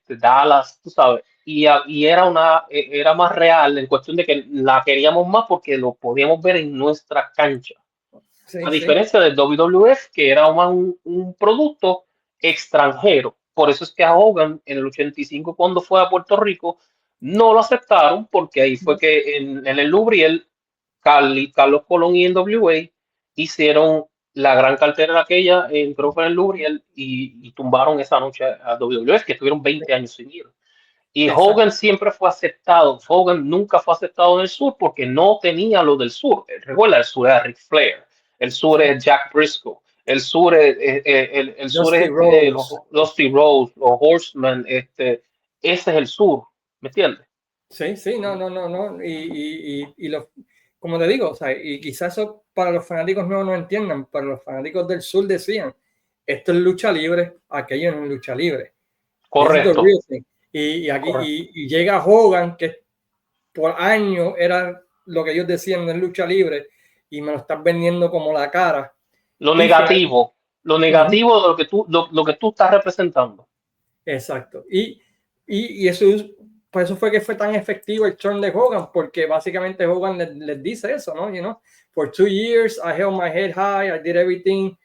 Dallas, tú sabes. Y era más real en cuestión de que la queríamos más porque lo podíamos ver en nuestra cancha. A diferencia del WWF, que era más un producto extranjero. Por eso es que a Hogan en el 85, cuando fue a Puerto Rico, no lo aceptaron porque ahí fue que en el Lubriel, Carlos Colón y NWA hicieron la gran cartera aquella, creo que fue en el Lubriel, y tumbaron esa noche a WWF, que estuvieron 20 años sin ir. Y Hogan siempre fue aceptado. Hogan nunca fue aceptado en el sur porque no tenía lo del sur. Recuerda, el sur era Ric Flair. el sur es Jack Briscoe, el sur es, el sur Dusty es Rhodes. los T-Rose, los Horsemen, ese es el sur, ¿me entiendes? Sí, sí, no. Como te digo, o sea, y quizás eso para los fanáticos no entiendan, para los fanáticos del sur decían, esto es lucha libre, aquello no es lucha libre. This is the Correcto, real thing. Y llega Hogan, que por años era lo que ellos decían de lucha libre, y me lo están vendiendo como la cara. lo Y negativo, lo negativo de lo que tú estás representando. exacto. Y eso, por eso fue que fue tan efectivo el turn de Hogan, porque básicamente Hogan les dice eso, ¿no? You know, for 2 years I held my head high, I did everything,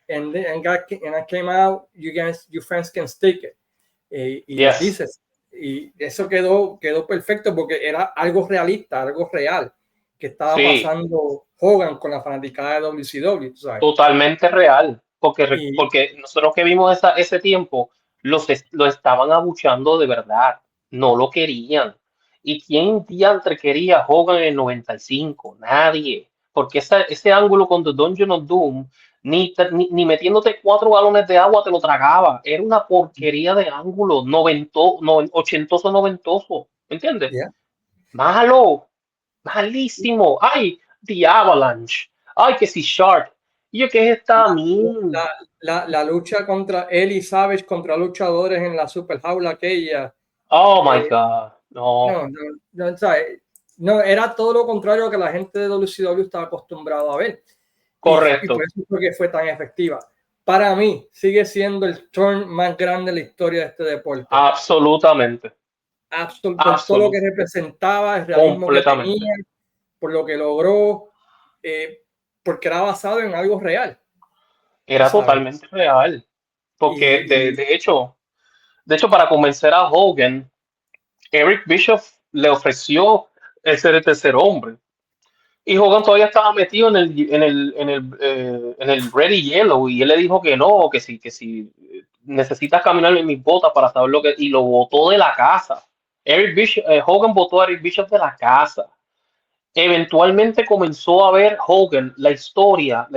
and I came out, you fans can stick it. Y les Yes. dices, y eso quedó perfecto porque era algo realista, algo real que estaba Sí, pasando Hogan con la fanaticada de WCW, ¿sabes? totalmente real, Y porque nosotros que vimos ese tiempo, lo estaban abuchando de verdad, no lo querían. ¿Y quién diantre quería a Hogan en el 95? Nadie, porque ese ángulo con The Dungeon of Doom, ni metiéndote 4 galones de agua te lo tragaba, era una porquería de ángulo, ochentoso, noventoso, ¿me entiendes? yeah. Malo, malísimo. Ay, The Avalanche. Ay, que si Shark. Y yo, ¿qué es esta mil? La lucha contra él y Savage contra luchadores en la super jaula aquella. Oh my eh, God. No, ¿sabes? No, era todo lo contrario que la gente de WCW estaba acostumbrado a ver. Y por correcto. eso fue que fue tan efectiva. Para mí, sigue siendo el turn más grande de la historia de este deporte. Absolutamente. Por todo lo que Absolutamente. representaba, el realismo que Completamente. tenía, por lo que logró, porque era basado en algo real, tú Era sabes. totalmente real. Porque Y de hecho, para convencer a Hogan, Eric Bischoff le ofreció el ser el tercer hombre. Y Hogan todavía estaba metido en el red y yellow y él le dijo que si necesitas caminar en mis botas para saber lo que y lo botó de la casa. Hogan botó a Eric Bischoff de la casa. Eventualmente comenzó a ver Hogan la historia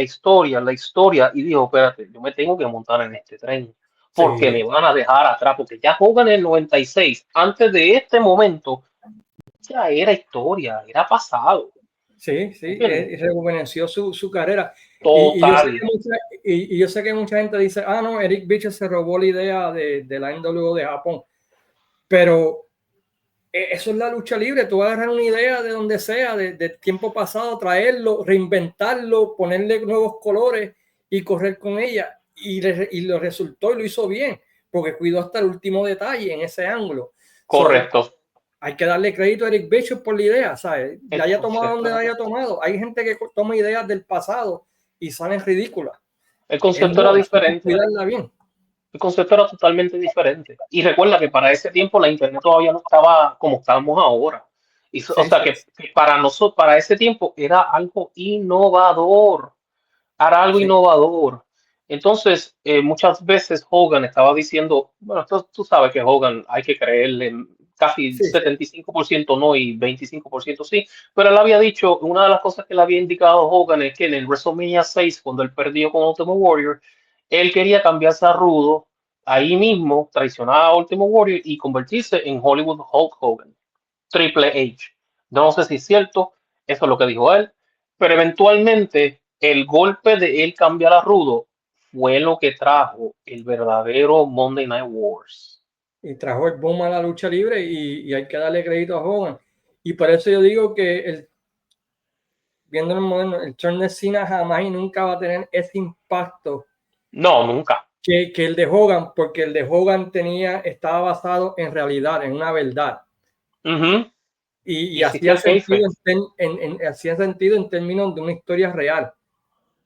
y dijo, espérate, yo me tengo que montar en este tren porque me sí, van a dejar atrás porque ya Hogan en el 96 antes de este momento ya era historia, era pasado. sí, ¿Entiendes? rejuveneció su carrera. Y yo sé Total. que yo sé que mucha gente dice, no, Eric Bischoff se robó la idea de la NWO de Japón, pero eso es la lucha libre. Tú vas a agarrar una idea de donde sea, de tiempo pasado, traerlo, reinventarlo, ponerle nuevos colores y correr con ella. Y lo resultó y lo hizo bien, porque cuidó hasta el último detalle en ese ángulo. So, Correcto. hay que darle crédito a Eric Bischoff por la idea, ¿sabes? La El haya tomado donde la concepto, haya tomado. Hay gente que toma ideas del pasado y salen ridículas. el Él concepto era no, supo diferente. cuidarla bien. El concepto era totalmente diferente. Y recuerda que para ese tiempo la internet todavía no estaba como estamos ahora. O Sí, sea sí, que para nosotros, para ese tiempo era algo innovador. Era algo sí, innovador. Entonces, muchas veces Hogan estaba diciendo, bueno, tú sabes que Hogan hay que creerle casi sí, sí. 75% no y 25% sí, pero él había dicho, una de las cosas que le había indicado Hogan es que en el WrestleMania 6, cuando él perdió con Ultimate Warrior, él quería cambiarse a rudo, ahí mismo traicionar a Ultimate Warrior y convertirse en Hollywood Hulk Hogan, Triple H. No sé si es cierto, eso es lo que dijo él, pero eventualmente el golpe de él cambiar a rudo fue lo que trajo el verdadero Monday Night Wars. Y trajo el boom a la lucha libre y hay que darle crédito a Hogan. Y por eso yo digo que viendo el moderno, el turn de Cena jamás y nunca va a tener ese impacto No, nunca. que el de Hogan, porque el de Hogan estaba basado en realidad, en una verdad. Ujú. Y Y existía hacía el kayfabe. sentido hacía sentido en términos de una historia real.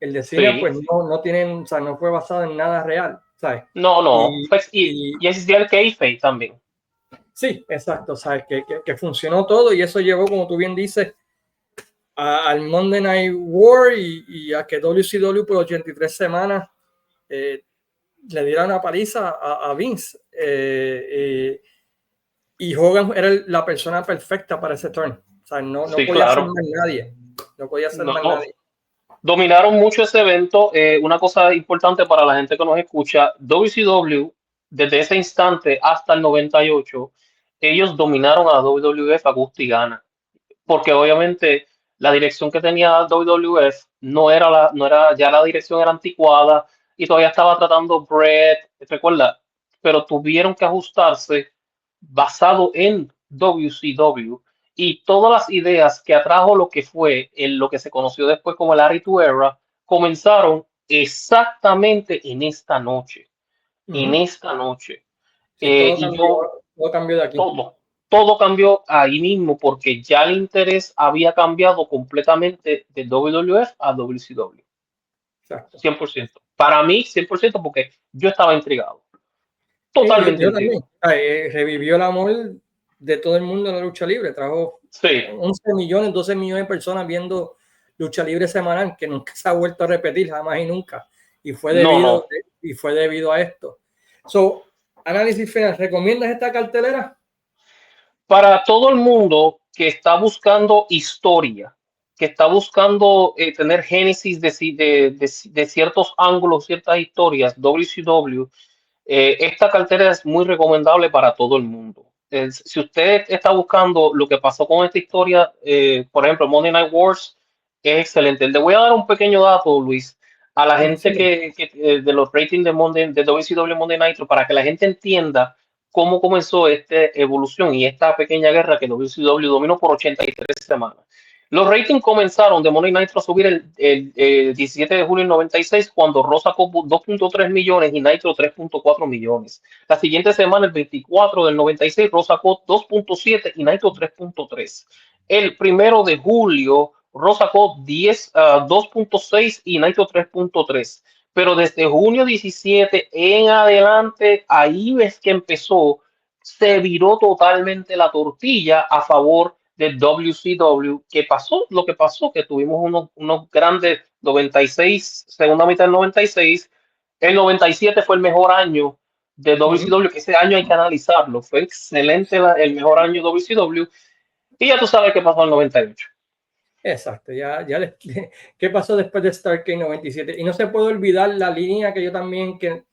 El de Cena, Sí. pues no tienen, o sea, no fue basado en nada real, ¿sabes? No, no. Y, Pues, y y existía el kayfabe también. sí, exacto, ¿sabes? Que funcionó todo y eso llevó, como tú bien dices, al Monday Night War y a que WCW por 83 semanas le diera una paliza a Vince. Y Hogan era la persona perfecta para ese turn. O sea, no Sí, podía ser claro. más nadie. No podía ser más No, nadie. Dominaron mucho ese evento. Una cosa importante para la gente que nos escucha, WCW, desde ese instante hasta el 98, ellos dominaron a WWF a gusto y gana. Porque obviamente la dirección que tenía WWF no era, ya la dirección era anticuada y todavía estaba tratando Brett, recuerda, pero tuvieron que ajustarse basado en WCW y todas las ideas que atrajo lo que fue en lo que se conoció después como el Attitude Era comenzaron exactamente en Ujú. esta noche. Sí, Y yo todo cambió de aquí. todo, todo cambió ahí mismo porque ya el interés había cambiado completamente de WWF a WCW. Exacto. 100%. Para mí, 100% porque yo estaba intrigado. Sí, Totalmente yo también. intrigado. Revivió el amor de todo el mundo en la lucha libre. Trajo Sí, 11 millones, 12 millones de personas viendo lucha libre semanal, que nunca se ha vuelto a repetir, jamás y nunca. Y no, no. fue debido a esto. So, análisis final. ¿Recomiendas esta cartelera? Para todo el mundo que está buscando historia, que está buscando tener génesis de ciertos ángulos, ciertas historias, WCW, esta cartera es muy recomendable para todo el mundo. Si usted está buscando lo que pasó con esta historia, por ejemplo, Monday Night Wars, es excelente. Le voy a dar un pequeño dato, Luis, a la gente Sí. de los ratings de WCW Monday Night, para que la gente entienda cómo comenzó esta evolución y esta pequeña guerra que WCW dominó por 83 semanas. Los ratings comenzaron de Monday Nitro a subir el 17 de julio del 96 cuando Raw sacó 2.3 millones y Nitro 3.4 millones. La siguiente semana, el 24 del 96, Raw sacó 2.7 y Nitro 3.3. El primero de julio, Raw sacó 2.6 y Nitro 3.3. Pero desde junio 17 en adelante, ahí ves que empezó, se viró totalmente la tortilla a favor de WCW, que pasó lo que pasó, que tuvimos unos grandes 96, segunda mitad del 96, el 97 fue el mejor año de Ujú. WCW, que ese año hay que analizarlo, fue excelente el mejor año de WCW, y ya tú sabes qué pasó en el 98. Exacto, ¿qué pasó después de Starrcade 97? Y no se puede olvidar la línea que yo también, que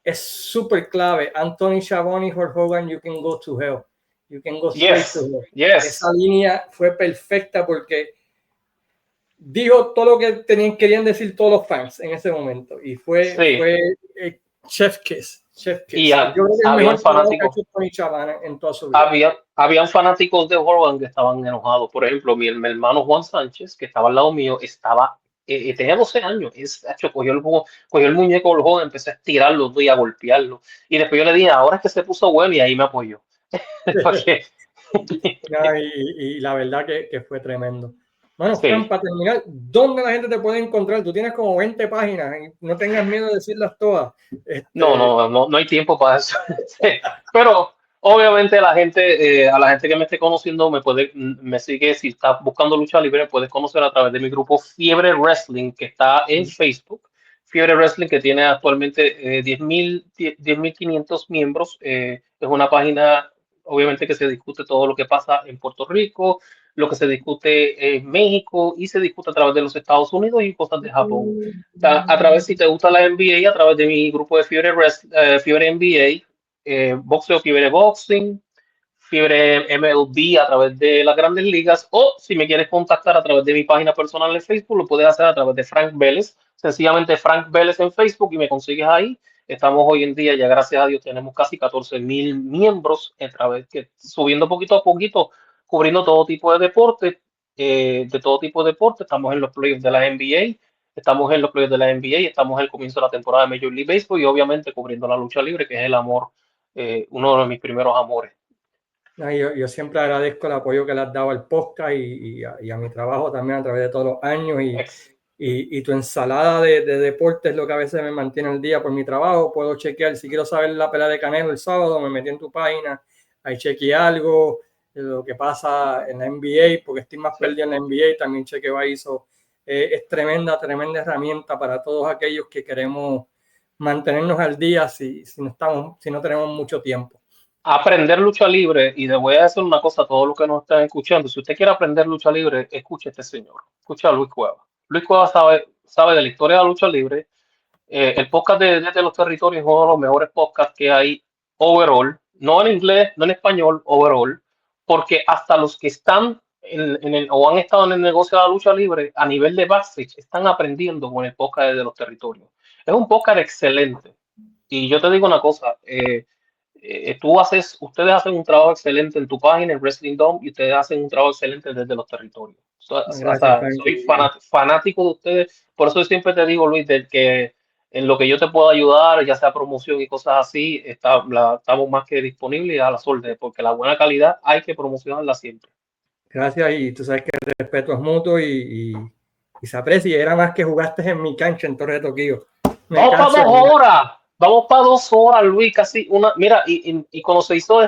es súper clave. Anthony Schiavone, Hulk Hogan, you can go to hell. You can go straight to Yes, hell. Esa yes, línea fue perfecta porque dijo todo lo que querían decir todos los fans en ese momento. Y sí, Chef Kiss. Chef y Kiss. Yo creo que es el habían mejor trabajo que ha fanáticos. hecho Tony Schiavone en toda su vida. Habían fanáticos de Hogan que estaban enojados. Por ejemplo, mi hermano Juan Sánchez, que estaba al lado mío, tenía 12 años. Hecho, cogió el muñeco del Hogan, empecé a estirarlo y a golpearlo. Y después yo le dije, ahora es que se puso bueno y ahí me apoyó. Porque, No, y la verdad que fue tremendo. Bueno, Fran, sí, para terminar, ¿dónde la gente te puede encontrar? Tú tienes como 20 páginas y no tengas miedo de decirlas todas. no hay tiempo para eso. Sí, pero obviamente a la gente que me esté conociendo me sigue, si está buscando lucha libre, puedes conocer a través de mi grupo Fiebre Wrestling, que está en Facebook. Fiebre Wrestling, que tiene actualmente 10.500 miembros. Es una página, obviamente, que se discute todo lo que pasa en Puerto Rico, lo que se discute en México y se discute a través de los Estados Unidos y cosas de Japón. A través, si te gusta la NBA, a través de mi grupo de Fiebre NBA, Boxeo Fiebre Boxing, Fiebre MLB a través de las grandes ligas, o si me quieres contactar a través de mi página personal en Facebook, lo puedes hacer a través de Frank Vélez, sencillamente Frank Vélez en Facebook y me consigues ahí. Estamos hoy en día, ya gracias a Dios, tenemos casi 14.000 miembros, a través que subiendo poquito a poquito, cubriendo todo tipo de deporte, de todo tipo de deporte. Estamos en los playoffs de la NBA, estamos en los playoffs de la NBA, estamos en el comienzo de la temporada de Major League Baseball y obviamente cubriendo la lucha libre, que es el amor, uno de mis primeros amores. No, yo siempre agradezco el apoyo que le has dado al podcast y a mi trabajo también a través de todos los años. Ex Y tu ensalada de deportes es lo que a veces me mantiene el día por mi trabajo. Puedo chequear, si quiero saber la pelea de Canelo el sábado, me metí en tu página, ahí chequeé algo, de lo que pasa en la NBA, porque estoy más sí. perdido en la NBA, también chequeo ahí. Es tremenda, tremenda herramienta para todos aquellos que queremos mantenernos al día si no tenemos mucho tiempo. Aprender lucha libre, y le voy a decir una cosa a todos los que nos están escuchando, si usted quiere aprender lucha libre, escuche a este señor, escuche a Luis Cueva. Luis Cuevas sabe de la historia de la lucha libre. El podcast Desde los Territorios es uno de los mejores podcasts que hay overall, no en inglés, no en español, overall, porque hasta los que están o han estado en el negocio de la lucha libre a nivel de backstage están aprendiendo con el podcast Desde los Territorios. Es un podcast excelente. Y yo te digo una cosa, ustedes hacen un trabajo excelente en tu página, en Wrestling Dome, y ustedes hacen un trabajo excelente desde los territorios. O Gracias, sea, Frank. soy fanático de ustedes, por eso siempre te digo, Luis, del que en lo que yo te puedo ayudar, ya sea promoción y cosas así, estamos más que disponibles a las órdenes, porque la buena calidad hay que promocionarla siempre. Gracias, y tú sabes que el respeto es mutuo y se aprecia. Y era más que jugaste en mi cancha en Torre de Toquillo. Vamos para 2 horas. Vamos para 2 horas, Luis, casi una. Mira, y cuando se hizo de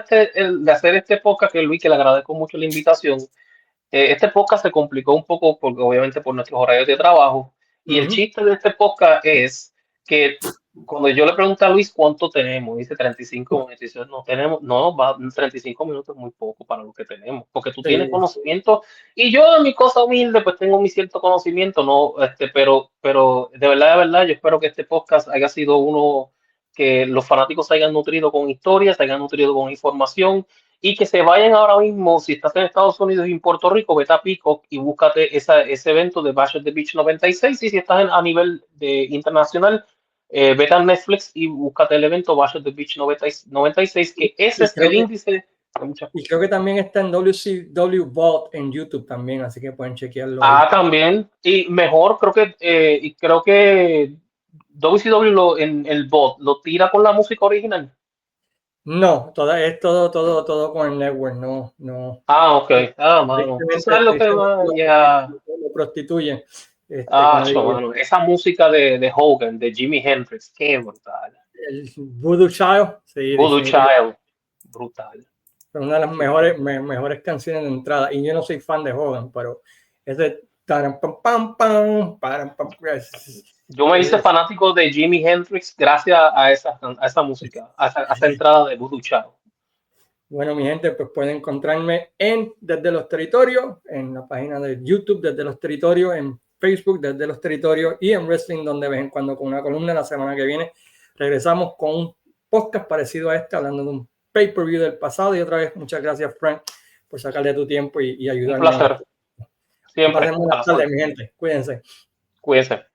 hacer este podcast, que Luis, que le agradezco mucho la invitación, este podcast se complicó un poco porque obviamente por nuestros horarios de trabajo. Y el chiste de este podcast es que cuando yo le pregunté a Luis cuánto tenemos, dice 35 minutos, dice, no tenemos, no, 35 minutos es muy poco para lo que tenemos, porque tú tienes conocimiento y yo en mi cosa humilde pues tengo mi cierto conocimiento, no, pero de verdad, yo espero que este podcast haya sido uno que los fanáticos se hayan nutrido con historias, se hayan nutrido con información y que se vayan ahora mismo, si estás en Estados Unidos y en Puerto Rico, vete a Peacock y búscate ese evento de Bash at the Beach 96. Y si estás a nivel internacional, vete a Netflix y búscate el evento Bash at the Beach 96, que ese es el índice de muchas cosas. Y creo que también está en WCW Vault en YouTube también, así que pueden chequearlo. También. Y mejor, creo que WCW en el bot lo tira con la música original. No, es todo con el network, no. Ok. Mano. ¿Sabes lo que va? Lo prostituyen. Mano. Esa música de Hogan, de Jimi Hendrix, qué brutal. El Voodoo Child, sí, Voodoo Child, brutal. Una de las mejores canciones de entrada. Y yo no soy fan de Hogan, pero ese yo me hice fanático de Jimi Hendrix gracias a esa música, a esa entrada de Voodoo Child. Bueno, mi gente, pues pueden encontrarme Desde los Territorios, en la página de YouTube Desde los Territorios, en Facebook Desde los Territorios y en Wrestling, donde de vez en cuando con una columna. La semana que viene regresamos con un podcast parecido a este, hablando de un pay-per-view del pasado. Y otra vez, muchas gracias, Frank, por sacarle tu tiempo y ayudarme. Un placer. Siempre. Pasemos buenas tardes, mi gente. Cuídense. Cuídense.